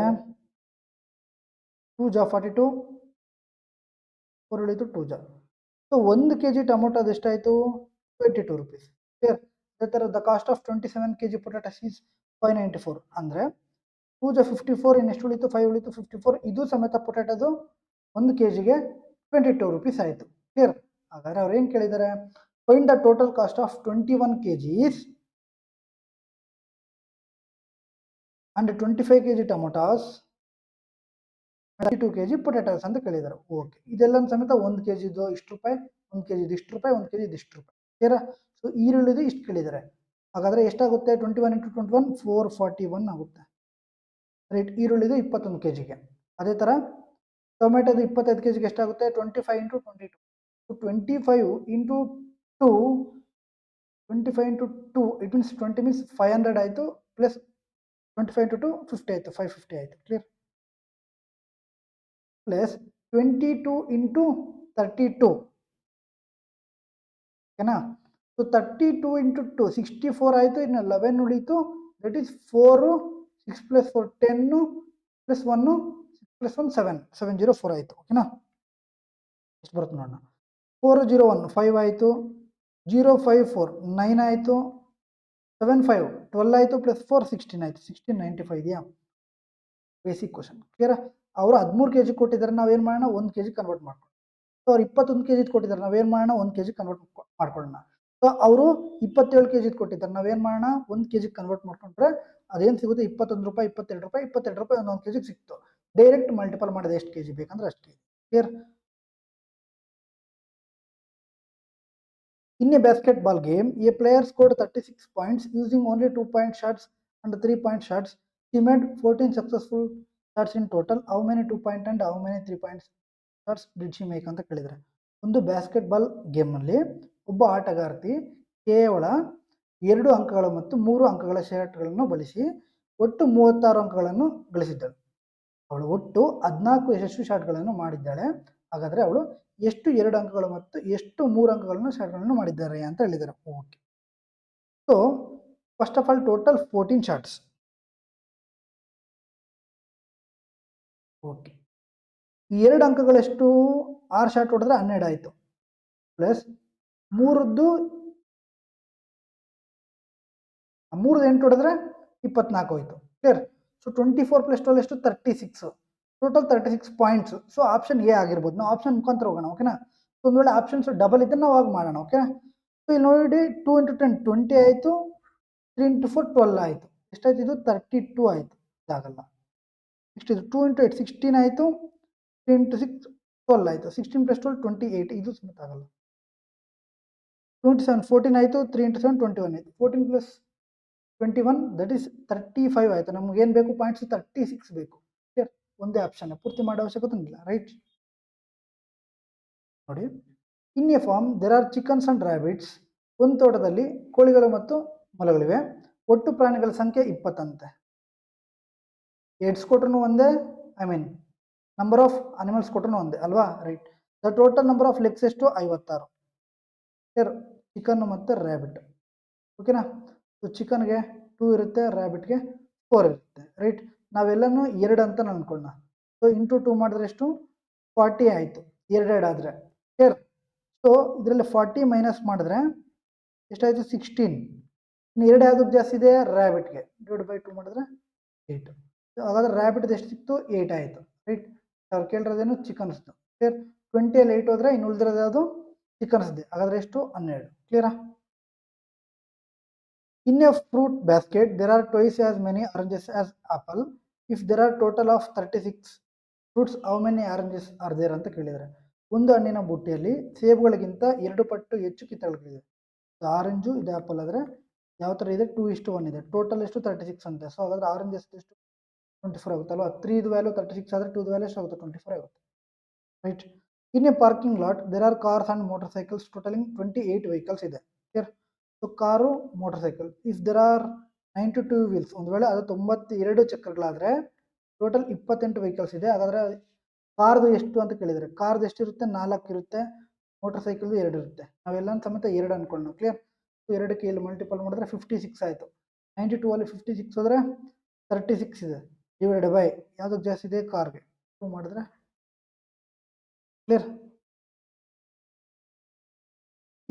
2 ಜಾ 42, 4 ಉಳಿತು 2 ಜಾ. ಸೊ 1 kg ಟೊಮೊಟೊ ಅದೆಷ್ಟಾಯಿತು 22 ರೂಪೀಸ್. ಕ್ಲಿಯರ್. ಅದೇ ಥರ the cost of 27 kg potatoes is 594. ಅಂದರೆ 2 ಜಾ 54, ಇನ್ನೆಷ್ಟು ಉಳಿತು 5 ಉಳಿತು 54. ಇದು ಸಮೇತ ಪೊಟ್ಯಾಟೋದು 1 kgಗೆ 22 ರೂಪೀಸ್ ಆಯಿತು. ಕ್ಲಿಯರ್. ಹಾಗಾದರೆ ಅವ್ರು ಏನು ಕೇಳಿದ್ದಾರೆ find the total cost of 21 kgs and 25 kg ಟೊಮೊಟೋಸ್ 32 kg potatoes ಅಂತ ಕೇಳಿದ್ದಾರೆ. ಓಕೆ, ಇದೆಲ್ಲ ಸಮೇತ 1 kgದು ಇಷ್ಟು ರೂಪಾಯಿ, 1 kg ಇದಿಷ್ಟು ರೂಪಾಯಿ, 1 kg ಇದಿಷ್ಟು ರೂಪಾಯಿ. ಕ್ಲಿಯರಾ? ಸೊ ಈರುಳ್ಳಿದು ಇಷ್ಟು ಕೇಳಿದ್ದಾರೆ. ಹಾಗಾದರೆ ಎಷ್ಟಾಗುತ್ತೆ? 21 × 21 441 ಆಗುತ್ತೆ. ರೈಟ್, ಈರುಳ್ಳಿದು 21 kgಗೆ. ಅದೇ ಥರ ಟೊಮೆಟೊದು 25 kgಗೆ ಎಷ್ಟಾಗುತ್ತೆ? 25 × 22. ಸೊ 25 × 2, 25 × 2 ಇಟ್ ಮೀನ್ಸ್ 20 ಮೀನ್ಸ್ 500 ಆಯಿತು, ಪ್ಲಸ್ 25 × 2 50 ಆಯಿತು, 550 ಆಯಿತು. ಕ್ಲಿಯರ್? ಪ್ಲಸ್ 22 × 32, ಓಕೆನಾ? ಸೊ 32 × 2 64 ಆಯಿತು, ಇನ್ನು 11 ಉಳೀತು. ದಟ್ ಈಸ್ 4, 6 + 4 10 + 1 6 + 1 7 704 ಆಯಿತು. ಓಕೆನಾ? ಎಷ್ಟು ಬರುತ್ತೆ ನೋಡೋಣ. 401 5 ಆಯಿತು, 054 9 ಆಯಿತು, 75 12 ಆಯಿತು, ಪ್ಲಸ್ 4 16 ಆಯಿತು, 1695 ಇದೆಯಾ? Basic question. ಕ್ಲಿಯರಾ? ಅವರು 13 kg ಕೊಟ್ಟಿದ್ದಾರೆ, ನಾವೇನು ಮಾಡೋಣ? 1 kg ಕನ್ವರ್ಟ್ ಮಾಡ್ಕೊಳ್ಳೋಣ. ಸೊ ಅವ್ರು 21 kg ಕೊಟ್ಟಿದ್ದಾರೆ, ನಾವೇನು ಮಾಡೋಣ? 1 kg ಕನ್ವರ್ಟ್ ಮಾಡ್ಕೊಳ್ಳೋಣ. ಸೊ ಅವರು 27 kg ಕೊಟ್ಟಿದ್ದಾರೆ, ನಾವೇನು ಮಾಡೋಣ? 1 kg ಕನ್ವರ್ಟ್ ಮಾಡ್ಕೊಂಡ್ರೆ ಅದೇನು ಸಿಗುತ್ತೆ? 21 ರೂಪಾಯಿ, 22 ರೂಪಾಯಿ, 22 ರೂಪಾಯಿ ಒಂದು kg ಸಿಕ್ತು. ಡೈರೆಕ್ಟ್ ಮಲ್ಟಿಪಲ್ ಮಾಡಿದೆ ಎಷ್ಟು kg ಬೇಕಂದ್ರೆ ಅಷ್ಟು kg. Clear? In a basketball game, a player scored 36 points using only 2-point shots and 3-point shots. He made 14 successful shots in total. How many 2-point and how many 3-point shots did she make ಅಂತ ಕೇಳಿದರೆ, ಒಂದು basketball ಗೇಮ್ನಲ್ಲಿ ಒಬ್ಬ ಆಟಗಾರ್ತಿ ಕೇವಲ 2 ಅಂಕಗಳು ಮತ್ತು 3 ಅಂಕಗಳ ಶಾಟ್ಗಳನ್ನು ಬಳಸಿ ಒಟ್ಟು 36 ಅಂಕಗಳನ್ನು ಗಳಿಸಿದ್ದಳು. ಅವಳು ಒಟ್ಟು 14 ಯಶಸ್ವಿ ಶಾಟ್ಗಳನ್ನು ಮಾಡಿದ್ದಾಳೆ. ಹಾಗಾದರೆ ಅವಳು ಎಷ್ಟು 2 ಅಂಕಗಳು ಮತ್ತು ಎಷ್ಟು 3 ಅಂಕಗಳನ್ನು ಶಾಟ್ಗಳನ್ನು ಮಾಡಿದ್ದಾರೆ ಅಂತ ಹೇಳಿದ್ದಾರೆ. Okay, so first of all total 14 shots. Okay, ಈ 2 ಅಂಕಗಳೆಷ್ಟು? 6 ಶಾಟ್ ಹೊಡೆದ್ರೆ 12 ಆಯಿತು, ಪ್ಲಸ್ 3ದ್ದು 8 ಹೊಡೆದ್ರೆ 24 ಆಯಿತು. ಕ್ಲಿಯರ್? ಸೊ 24 + 12 ಎಷ್ಟು? 36. Total 36 points. So option A ಆಗಿರ್ಬೋದು. ನಾವು ಆಪ್ಷನ್ ಮುಖಾಂತರ ಹೋಗೋಣ. ಓಕೆನಾ? ಸೊ ಒಂದು ವೇಳೆ ಆಪ್ಷನ್ಸ್ ಡಬಲ್ ಇದ್ದರೆ ನಾವು ಆಗ ಮಾಡೋಣ. ಓಕೆನಾ? ಸೊ ಇಲ್ಲಿ ನೋಡಿ, 2 × 10 20 ಆಯಿತು, 3 × 4 12 ಆಯಿತು. ಎಷ್ಟಾಯ್ತು? ಇದು 32 ಆಯಿತು. ಇದಾಗಲ್ಲ. ನೆಕ್ಸ್ಟ್ ಇದು 2 × 8 16 ಆಯಿತು, 3 × 6 12 ಆಯಿತು, 16 + 12 28. ಇದು ಸ್ಮಿತ್ ಆಗಲ್ಲ. 27 14 ಆಯಿತು, 3 × 7 21 ಆಯಿತು, 14 + 21 ದಟ್ ಈಸ್ 35 ಆಯಿತು. ನಮ್ಗೆ ಏನು ಬೇಕು? ಪಾಯಿಂಟ್ಸ್ 36 ಬೇಕು. ಕ್ಲಿಯರ್? ಒಂದೇ ಆಪ್ಷನ್, ಪೂರ್ತಿ ಮಾಡೋ ಅವಶ್ಯಕತೆ ಇಲ್ಲ. ರೈಟ್? ನೋಡಿ, in a farm there are chickens and rabbits. ಒಂದು ತೋಟದಲ್ಲಿ ಕೋಳಿಗಳು ಮತ್ತು ಮೊಲಗಳಿವೆ. ಒಟ್ಟು ಪ್ರಾಣಿಗಳ ಸಂಖ್ಯೆ 20 ಅಂತೆ. ಎಡ್ಸ್ ಕೊಟ್ರು ಒಂದೇ, I mean number of animals ಕೊಟ್ರು ಒಂದೇ ಅಲ್ವಾ? Right. The total number of legs ಎಷ್ಟು? 56. ಕ್ಲಿಯರ್? ಚಿಕನ್ ಮತ್ತು ರ್ಯಾಬಿಟ್. ಓಕೆನಾ? ಸೊ ಚಿಕನ್ಗೆ 2 ಇರುತ್ತೆ, ರ್ಯಾಬಿಟ್ಗೆ 4 ಇರುತ್ತೆ. ರೈಟ್? ನಾವೆಲ್ಲನೂ 2 ಅಂತ ಅಂದ್ಕೊಳ್ಳೋಣ. ಸೊ ಇಂಟು 2 ಮಾಡಿದ್ರೆ ಎಷ್ಟು? 40 ಆಯಿತು, 2 ಆದರೆ. ಕ್ಲಿಯರ್? ಸೊ ಇದರಲ್ಲಿ 40 ಮೈನಸ್ ಮಾಡಿದ್ರೆ ಎಷ್ಟಾಯಿತು? 16. ಇನ್ನು 2 ಯಾವುದಕ್ಕೆ ಜಾಸ್ತಿ ಇದೆ? ರ್ಯಾಬಿಟ್ಗೆ. /2 ಮಾಡಿದ್ರೆ 8. ಹಾಗಾದ್ರೆ ರ್ಯಾಬಿಟ್ದು ಎಷ್ಟು ಸಿಕ್ತು? 8 ಆಯಿತು. ರೈಟ್? ಅವ್ರು ಕೇಳಿರೋದೇನು? ಚಿಕನ್ಸ್ದು. ಕ್ಲಿಯರ್? 20ಯಲ್ಲಿ 8 ಹೋದರೆ ಇನ್ನು ಉಳಿದಿರೋದು ಯಾವುದು? ಚಿಕನ್ಸ್ದೆ. ಹಾಗಾದರೆ ಎಷ್ಟು? 12. ಕ್ಲಿಯರಾ? In a fruit basket, there are twice as many oranges as apple. If there are total of 36 fruits, how many oranges are there ಅಂತ ಕೇಳಿದ್ದಾರೆ. ಒಂದು ಹಣ್ಣಿನ ಬುಟ್ಟಿಯಲ್ಲಿ ಸೇಬುಗಳಿಗಿಂತ 2 ಪಟ್ಟು ಹೆಚ್ಚು ಕಿತ್ತಳೆಗಳಿವೆ. ಆರೆಂಜು ಇದು ಆ್ಯಪಲ್ ಆದರೆ ಯಾವ ಥರ ಇದೆ? 2:1 ಇದೆ. ಟೋಟಲ್ ಎಷ್ಟು? 36 ಅಂತೆ. ಸೊ ಹಾಗಾದ್ರೆ ಆರೆಂಜಸ್ ಎಷ್ಟು? 24 ಆಗುತ್ತಲ್ವ? 3 ಇದು ವ್ಯಾಲ್ಯೂ 36 ಆದರೆ 2 ವ್ಯಾಲ್ಯೂ ಎಷ್ಟು ಆಗುತ್ತೆ? 24 ಆಗುತ್ತೆ. Right? In a parking lot there are cars and motorcycle totaling 28 vehicles ಇದೆ. Clear? So car, motorcycle. If there are 92 wheels, ಒಂದು ವೇಳೆ ಅದು 92 ಚಕ್ರಗಳಾದರೆ ಟೋಟಲ್ 28 ವೆಹಿಕಲ್ಸ್ ಇದೆ. ಹಾಗಾದರೆ ಕಾರ್ದು ಎಷ್ಟು ಅಂತ ಕೇಳಿದರೆ, ಕಾರ್ದು ಎಷ್ಟಿರುತ್ತೆ? 4 ಇರುತ್ತೆ, ಮೋಟರ್ ಸೈಕಲ್ದು 2 ಇರುತ್ತೆ. ನಾವೆಲ್ಲ ಸಮೇತ 2 ಅನ್ಕೊಳ್ಳೋಣ. ಕ್ಲಿಯರ್? ಸೊ 2ಕ್ಕೆ ಇಲ್ಲಿ ಮಲ್ಟಿಪಲ್ ಮಾಡಿದ್ರೆ 56 ಆಯಿತು. 92ಅಲ್ಲಿ 56 ಹೋದರೆ 36 ಇದೆ. ಡಿವೈಡೆಡ್ ಬೈ ಯಾವುದಕ್ಕೆ ಜಾಸ್ತಿ ಇದೆ? ಕಾರ್ಗೆ. 2 ಮಾಡಿದ್ರೆ clear?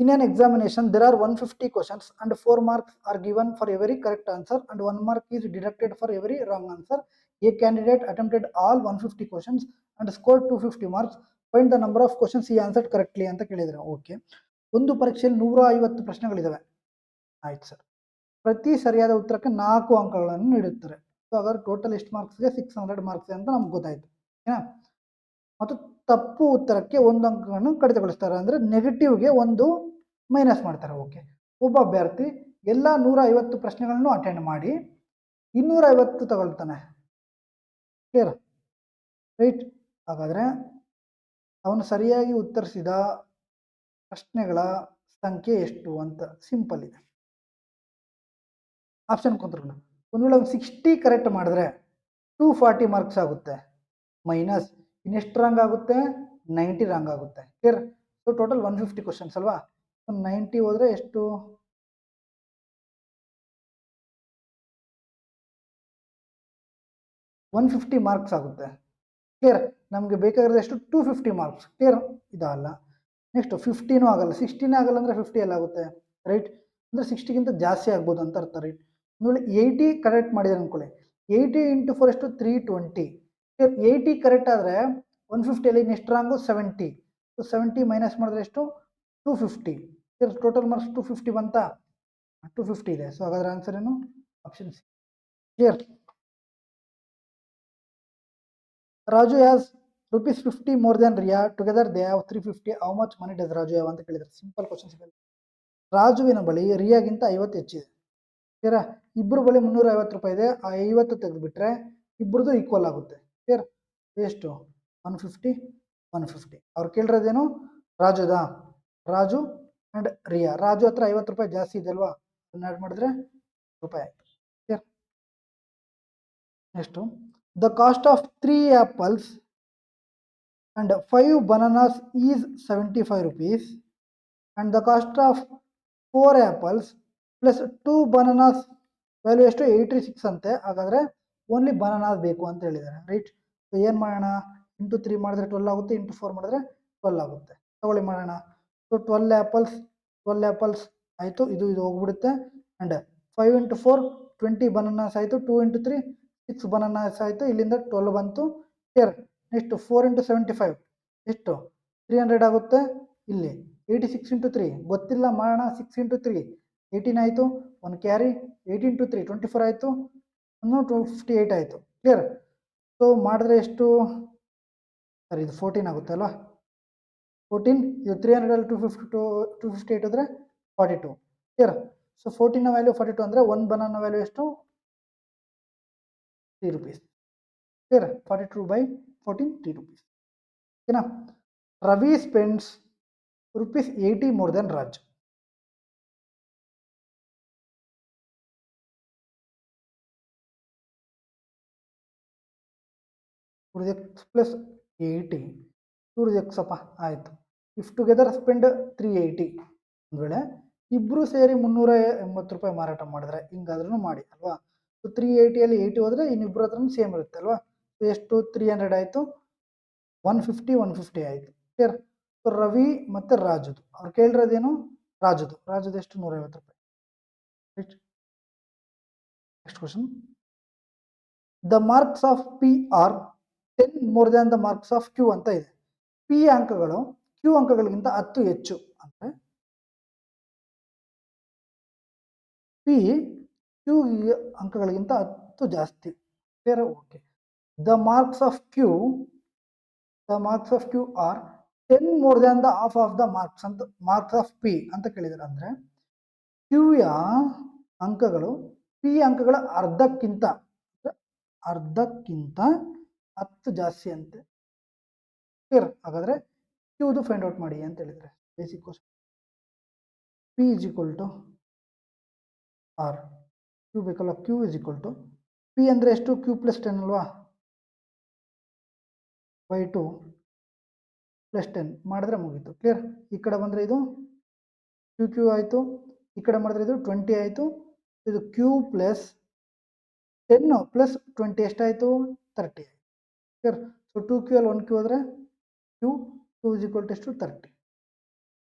In an examination, there are 150 questions and 4 marks are given for every correct answer and 1 mark is deducted for every wrong answer. A candidate attempted all 150 questions and scored 250 marks. Find the number of questions he answered correctly ಅಂತ ಕೇಳಿದರೆ. Okay, ಒಂದು ಪರೀಕ್ಷೆಯಲ್ಲಿ 150 ಪ್ರಶ್ನೆಗಳಿದ್ದಾವೆ. ಆಯ್ತು sir. ಪ್ರತಿ ಸರಿಯಾದ ಉತ್ತರಕ್ಕೆ 4 ಅಂಕಗಳನ್ನು ನೀಡುತ್ತಾರೆ. ಸೊ ಹಾಗಾದ್ರೆ ಟೋಟಲ್ ಎಷ್ಟು ಮಾರ್ಕ್ಸ್ಗೆ? 600 ಮಾರ್ಕ್ಸ್ ಅಂತ ನಮ್ಗೆ ಗೊತ್ತಾಯಿತು. ಓಕೆನಾ? ಮತ್ತು ತಪ್ಪು ಉತ್ತರಕ್ಕೆ ಒಂದು ಅಂಕವನ್ನು ಕಡಿತಗೊಳಿಸ್ತಾರೆ, ಅಂದರೆ ನೆಗೆಟಿವ್ಗೆ ಒಂದು ಮೈನಸ್ ಮಾಡ್ತಾರೆ. ಓಕೆ, ಒಬ್ಬ ಅಭ್ಯರ್ಥಿ ಎಲ್ಲ 150 ಪ್ರಶ್ನೆಗಳನ್ನು ಅಟೆಂಡ್ ಮಾಡಿ 250 ತಗೊಳ್ತಾನೆ. ಕ್ಲಿಯರ್? ರೈಟ್. ಹಾಗಾದರೆ ಅವನು ಸರಿಯಾಗಿ ಉತ್ತರಿಸಿದ ಪ್ರಶ್ನೆಗಳ ಸಂಖ್ಯೆ ಎಷ್ಟು ಅಂತ ಸಿಂಪಲ್ ಇದೆ. ಆಪ್ಷನ್ ಕೊಂಡ್ರು ಒಂದು ವೇಳೆ 60 ಕರೆಕ್ಟ್ ಮಾಡಿದ್ರೆ 240 ಮಾರ್ಕ್ಸ್ ಆಗುತ್ತೆ, ಮೈನಸ್ ಇನ್ನೆಷ್ಟು ರಾಂಗ್ ಆಗುತ್ತೆ, 90 ರಾಂಗ್ ಆಗುತ್ತೆ. ಕ್ಲಿಯರ್? ಸೊ ಟೋಟಲ್ 150 ಕ್ವಶನ್ಸ್ ಅಲ್ವಾ, 90 ಹೋದ್ರೆ ಎಷ್ಟು, 150 ಮಾರ್ಕ್ಸ್ ಆಗುತ್ತೆ. ಕ್ಲಿಯರ್? ನಮಗೆ ಬೇಕಾಗಿರೋದು ಎಷ್ಟು, 250 ಮಾರ್ಕ್ಸ್. ಕ್ಲಿಯರ್? ಇದಲ್ಲ. ನೆಕ್ಸ್ಟ್ 50ನೂ ಆಗಲ್ಲ, 60ನೇ ಆಗಲ್ಲ ಅಂದರೆ 50 ಎಲ್ಲ ಆಗುತ್ತೆ. ರೈಟ್? ಅಂದರೆ 60ಗಿಂತ ಜಾಸ್ತಿ ಆಗ್ಬೋದು ಅಂತ ಅರ್ಥ. ರೈಟ್? ನೋಡಿ 80 ಕರೆಕ್ಟ್ ಮಾಡಿದ್ರೆ ಅನ್ಕೊಳ್ಳಿ, 80 × 4 ಎಷ್ಟು, 320. 80 ಕರೆಕ್ಟ್ ಆದರೆ 150ಅಲ್ಲಿ ನೆಕ್ಸ್ಟ್ ರಾಂಗು 70. ಸೊ 70 ಮೈನಸ್ ಮಾಡಿದ್ರೆ ಎಷ್ಟು, 250. ಟೋಟಲ್ ಮಾರ್ಕ್ಸ್ 250 ಬಂತಾ, 250 ಇದೆ. ಸೊ ಹಾಗಾದ್ರೆ ಆನ್ಸರ್ ಏನು, option C. Clear? Raju has ₹50 more than Riya. Together they have 350. How much money does Raju have ಅಂತ ಕೇಳಿದ್ರೆ ಸಿಂಪಲ್ ಕ್ವಶನ್ಸ್ ಇದೆ. ರಾಜುವಿನ ಬಳಿ ರಿಯಾಗಿಂತ 50 ಹೆಚ್ಚಿದೆ. ಕ್ಲಿಯರ್? ಇಬ್ಬರು ಬಳಿ ₹350 ಇದೆ. ಆ 50 ತೆಗೆದುಬಿಟ್ರೆ ಇಬ್ಬರದು ಈಕ್ವಲ್ ಆಗುತ್ತೆ. ಕ್ಲಿಯರ್? ಎಷ್ಟು, 150 150. ಅವ್ರು ಕೇಳಿರೋದೇನು, ರಾಜುದಾ, ರಾಜು ಅಂಡ್ ರಿಯಾ. ರಾಜು ಹತ್ರ ₹50 ಜಾಸ್ತಿ ಇದೆ ಅಲ್ವಾ, ಅದನ್ನ ಆ್ಯಡ್ ಮಾಡಿದ್ರೆ ರೂಪಾಯಿ ಆಯ್ತು. Clear? Next, the cost of 3 apples and 5 bananas is ₹75 and the cost of 4 apples plus 2 bananas value ಎಷ್ಟು, 86 ಅಂತೆ. ಹಾಗಾದರೆ ಓನ್ಲಿ ಬನಾನಾಸ್ ಬೇಕು ಅಂತ ಹೇಳಿದ್ದಾರೆ. ರೈಟ್? ಸೊ ಏನು ಮಾಡೋಣ, ಇಂಟು 3 ಮಾಡಿದ್ರೆ 12 ಆಗುತ್ತೆ, ಇಂಟು 4 ಮಾಡಿದ್ರೆ 12 ಆಗುತ್ತೆ. ತಗೊಳ್ಳಿ ಮಾಡೋಣ. ಸೊ 12 apples ಆಯಿತು, ಇದು ಹೋಗ್ಬಿಡುತ್ತೆ. ಆ್ಯಂಡ್ 5 × 4 20 ಬನಾನಾಸ್ ಆಯಿತು, 2 × 3 6 ಬನಾನಾಸ್ ಆಯಿತು, ಇಲ್ಲಿಂದ 12 ಬಂತು. ಕ್ಲಿಯರ್? ನೆಕ್ಸ್ಟ್ 4 × 75 ಎಷ್ಟು, 300 ಆಗುತ್ತೆ. ಇಲ್ಲಿ 86 × 3 ಗೊತ್ತಿಲ್ಲ, ಮಾಡೋಣ. 6 × 3 18 ಆಯಿತು, 1 ಕ್ಯಾರಿ, 8 × 3 24 ಆಯಿತು, 258 ಆಯಿತು. ಕ್ಲಿಯರ್? ಸೊ ಮಾಡಿದ್ರೆ ಎಷ್ಟು, ಸರಿ ಇದು 14 ಆಗುತ್ತೆ ಅಲ್ವಾ, 14. ಇದು 300 258 ಅಂದರೆ 42. ಕ್ಲಿಯರ್? ಸೊ 14ನ ವ್ಯಾಲ್ಯೂ 42 ಅಂದರೆ 1 ಬನಾನ ವ್ಯಾಲ್ಯೂ ಎಷ್ಟು, ₹3. ಕ್ಲಿಯರ್? 42/14 ₹3. ಓಕೆನಾ? Ravi spends ₹80 more than Raj. x plus 80 2x ಅಪ್ಪ ಆಯಿತು. If together spend 380. ಒಂದು ವೇಳೆ ಇಬ್ಬರು ಸೇರಿ ₹380 ಮಾರಾಟ ಮಾಡಿದ್ರೆ, ಹಿಂಗಾದ್ರೂ ಮಾಡಿ ಅಲ್ವಾ. ಸೊ 380ಅಲ್ಲಿ 80 ಹೋದರೆ ಇನ್ನಿಬ್ಬರ ಹತ್ರನೂ ಸೇಮ್ ಇರುತ್ತೆ ಅಲ್ವಾ. ಸೊ ಎಷ್ಟು, 300 ಆಯಿತು, 150 ಆಯಿತು. ಕ್ಲಿಯರ್? ಸೊ ರವಿ ಮತ್ತು ರಾಜುದು ಅವ್ರು ಕೇಳಿರೋದೇನು, ರಾಜುದು ಎಷ್ಟು, ₹150. Right? Next question, the marks of P are 10 more than the marks of Q ಅಂತ ಇದೆ. ಪಿ ಅಂಕಗಳು ಕ್ಯೂ ಅಂಕಗಳಿಗಿಂತ 10 ಹೆಚ್ಚು ಅಂದರೆ ಪಿ ಕ್ಯೂ ಅಂಕಗಳಿಗಿಂತ 10 ಜಾಸ್ತಿ. Clear? Okay. The marks of Q are 10 more than the half of the marks ಅಂತ, marks of P ಅಂತ ಕೇಳಿದ್ದಾರೆ. ಅಂದರೆ ಕ್ಯೂಯ ಅಂಕಗಳು ಪಿ ಅಂಕಗಳ ಅರ್ಧಕ್ಕಿಂತ 10 ಜಾಸ್ತಿ ಅಂತೆ. ಕ್ಲಿಯರ್? ಹಾಗಾದರೆ ಕ್ಯೂದು ಫೈಂಡ್ ಔಟ್ ಮಾಡಿ ಅಂತ ಹೇಳಿದರೆ basic question. P is equal to R, Q ಬೇಕಲ್ಲ, Q is equal to P ಅಂದರೆ ಎಷ್ಟು, ಕ್ಯೂ ಪ್ಲಸ್ 10 ಅಲ್ವಾ, /2 + 10 ಮಾಡಿದ್ರೆ ಮುಗೀತು. ಕ್ಲಿಯರ್? ಈ ಕಡೆ ಬಂದರೆ ಇದು ಕ್ಯೂ ಆಯಿತು, ಈ ಕಡೆ ಮಾಡಿದ್ರೆ ಇದು 20 ಆಯಿತು. ಇದು ಕ್ಯೂ ಪ್ಲಸ್ 10 + 20 ಎಷ್ಟಾಯಿತು, 30 ಆಯಿತು. ಕ್ಲಿಯರ್? ಸೊ 2Q ಅಲ್ಲಿ 1Q ಹೋದರೆ ಕ್ಯೂ ಇಸ್ ಈಕ್ವಲ್ ಟು ಎಷ್ಟು, 30.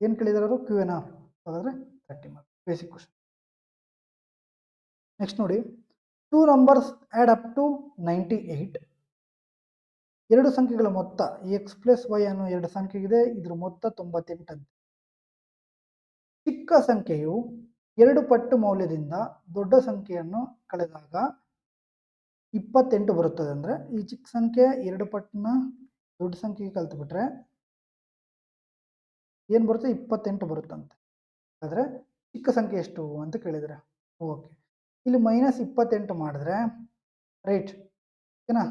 ಏನು ಕೇಳಿದಾರೆ ಅವರು, ಕ್ಯೂ ಏನಾ, ಹಾಗಾದರೆ 30 ಮಾರ್ಕ್ಸ್. Basic question. ನೆಕ್ಸ್ಟ್ ನೋಡಿ, 2 numbers ಆ್ಯಡ್ ಅಪ್ ಟು 98. ಎರಡು ಸಂಖ್ಯೆಗಳ ಮೊತ್ತ x + y ಅನ್ನೋ ಎರಡು ಸಂಖ್ಯೆಗಿದೆ, ಇದ್ರ ಮೊತ್ತ 98 ಅಂತ. ಚಿಕ್ಕ ಸಂಖ್ಯೆಯು 2 ಪಟ್ಟು ಮೌಲ್ಯದಿಂದ ದೊಡ್ಡ ಸಂಖ್ಯೆಯನ್ನು ಕಳೆದಾಗ 28 ಬರುತ್ತದೆ. ಅಂದರೆ ಈ ಚಿಕ್ಕ ಸಂಖ್ಯೆ 2 ಪಟ್ಟನ್ನ ದೊಡ್ಡ ಸಂಖ್ಯೆಗೆ ಕಲ್ತ್ಬಿಟ್ರೆ ಏನು ಬರುತ್ತೆ 28 ಬರುತ್ತಂತೆ. ಆದರೆ ಚಿಕ್ಕ ಸಂಖ್ಯೆ ಎಷ್ಟು ಅಂತ ಕೇಳಿದರೆ ಓಕೆ ಇಲ್ಲಿ -28 ಮಾಡಿದ್ರೆ ರೈಟ್ ಓಕೆನಾ,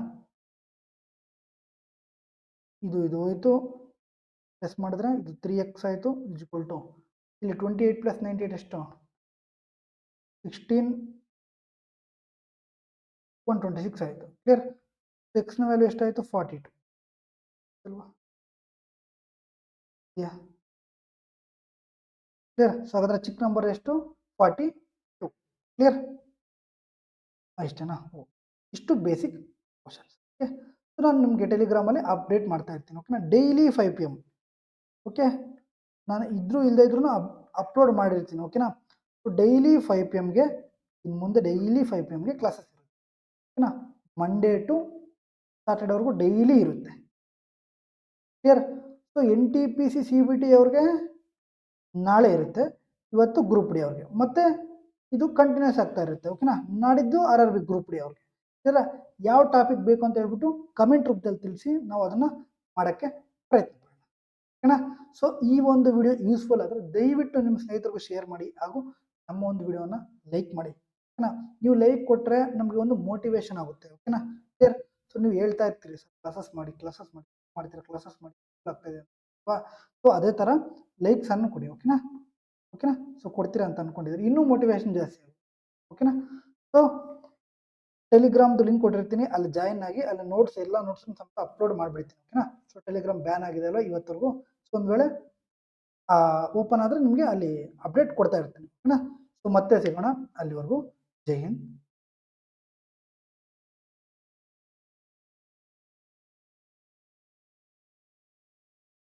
ಇದು ಹೋಯಿತು ಪ್ಲಸ್ ಮಾಡಿದ್ರೆ ಇದು 3x ಆಯಿತು ಈಕ್ವಲ್ ಟು ಇಲ್ಲಿ 28 + 98 ಎಷ್ಟು 16 126 ಆಯಿತು. ಕ್ಲಿಯರ್. ಎಕ್ಸ್ನ ವ್ಯಾಲ್ಯೂ ಎಷ್ಟಾಯಿತು 42 ಅಲ್ವಾ. ಯಾ ಕ್ಲಿಯರ್. ಸೊ ಹಾಗಾದ್ರೆ ಚಿಕ್ಕ ನಂಬರ್ ಎಷ್ಟು 42. ಕ್ಲಿಯರ್. ಇಷ್ಟೇನಾ. ಇಷ್ಟು ಬೇಸಿಕ್ ಕ್ವಶನ್ಸ್. ಓಕೆ, ಸೊ ನಾನು ನಿಮಗೆ ಟೆಲಿಗ್ರಾಮಲ್ಲಿ ಅಪ್ಡೇಟ್ ಮಾಡ್ತಾ ಇರ್ತೀನಿ. ಓಕೆನಾ, ಡೈಲಿ 5 PM. ಓಕೆ, ನಾನು ಇದ್ರೂ ಇಲ್ಲದೇ ಇದ್ರೂ ಅಪ್ಲೋಡ್ ಮಾಡಿರ್ತೀನಿ. ಓಕೆನಾ, ಸೊ ಡೈಲಿ 5 PMಗೆ ಇನ್ನು ಮುಂದೆ ಡೈಲಿ 5 PMಗೆ ಕ್ಲಾಸಸ್ ಇರುತ್ತೆ. ಓಕೆನಾ, ಮಂಡೇ ಟು ಸ್ಯಾಟರ್ಡೇವರೆಗೂ ಡೈಲಿ ಇರುತ್ತೆ. ಕ್ಲಿಯರ್. ಸೊ NTPC CBT ಅವ್ರಿಗೆ ನಾಳೆ ಇರುತ್ತೆ, ಇವತ್ತು ಗ್ರೂಪ್ ಡಿ ಅವ್ರಿಗೆ, ಮತ್ತೆ ಇದು ಕಂಟಿನ್ಯೂಸ್ ಆಗ್ತಾ ಇರುತ್ತೆ. ಓಕೆನಾ, ನಾಡಿದ್ದು RRB ಗ್ರೂಪ್ ಡಿ ಅವ್ರಿಗೆ. ಇದರ ಯಾವ ಟಾಪಿಕ್ ಬೇಕು ಅಂತ ಹೇಳ್ಬಿಟ್ಟು ಕಮೆಂಟ್ ರೂಪದಲ್ಲಿ ತಿಳಿಸಿ, ನಾವು ಅದನ್ನು ಮಾಡೋಕ್ಕೆ ಪ್ರಯತ್ನ ಮಾಡೋಣ. ಓಕೆನಾ. ಸೊ ಈ ಒಂದು ವಿಡಿಯೋ ಯೂಸ್ಫುಲ್ ಆದರೆ ದಯವಿಟ್ಟು ನಿಮ್ಮ ಸ್ನೇಹಿತರಿಗೂ ಶೇರ್ ಮಾಡಿ, ಹಾಗೂ ನಮ್ಮ ಒಂದು ವಿಡಿಯೋನ ಲೈಕ್ ಮಾಡಿ. ಓಕೆನಾ, ನೀವು ಲೈಕ್ ಕೊಟ್ಟರೆ ನಮಗೆ ಒಂದು ಮೋಟಿವೇಶನ್ ಆಗುತ್ತೆ. ಓಕೆನಾ. ಕ್ಲಿಯರ್. ಸೊ ನೀವು ಹೇಳ್ತಾ ಇರ್ತೀರಿ ಸರ್ ಕ್ಲಾಸಸ್ ಮಾಡಿ ಮಾಡ್ತೀರಾ, ಕ್ಲಾಸಸ್ ಮಾಡಿ ಆಗ್ತಾಯಿದೆ ಅಲ್ವಾ. ಸೊ ಅದೇ ಥರ ಲೈಕ್ಸನ್ನು ಕೊಡಿ. ಓಕೆನಾ. ಓಕೆನಾ, ಸೊ ಕೊಡ್ತೀರಾ ಅಂತ ಅಂದ್ಕೊಂಡಿದ್ದೀರಿ, ಇನ್ನೂ ಮೋಟಿವೇಶನ್ ಜಾಸ್ತಿ ಆಗುತ್ತೆ. ಓಕೆನಾ. ಸೊ ಟೆಲಿಗ್ರಾಮ್ದು ಲಿಂಕ್ ಕೊಟ್ಟಿರ್ತೀನಿ, ಅಲ್ಲಿ ಜಾಯಿನ್ ಆಗಿ ಅಲ್ಲಿ ನೋಟ್ಸ್ ಎಲ್ಲ ನೋಟ್ಸ್ನ ಸ್ವಲ್ಪ ಅಪ್ಲೋಡ್ ಮಾಡಿಬಿಡ್ತೀನಿ. ಓಕೆನಾ. ಸೊ ಟೆಲಿಗ್ರಾಮ್ ಬ್ಯಾನ್ ಆಗಿದೆ ಅಲ್ವ ಇವತ್ತರೆಗೂ. ಸೊ ಒಂದು ವೇಳೆ ಓಪನ್ ಆದರೆ ನಿಮಗೆ ಅಲ್ಲಿ ಅಪ್ಡೇಟ್ ಕೊಡ್ತಾ ಇರ್ತೀನಿ. ಓಕೆನಾ. ಸೊ ಮತ್ತೆ ಸಿಗೋಣ, ಅಲ್ಲಿವರೆಗೂ ಜೈ ಹಿಂದ್.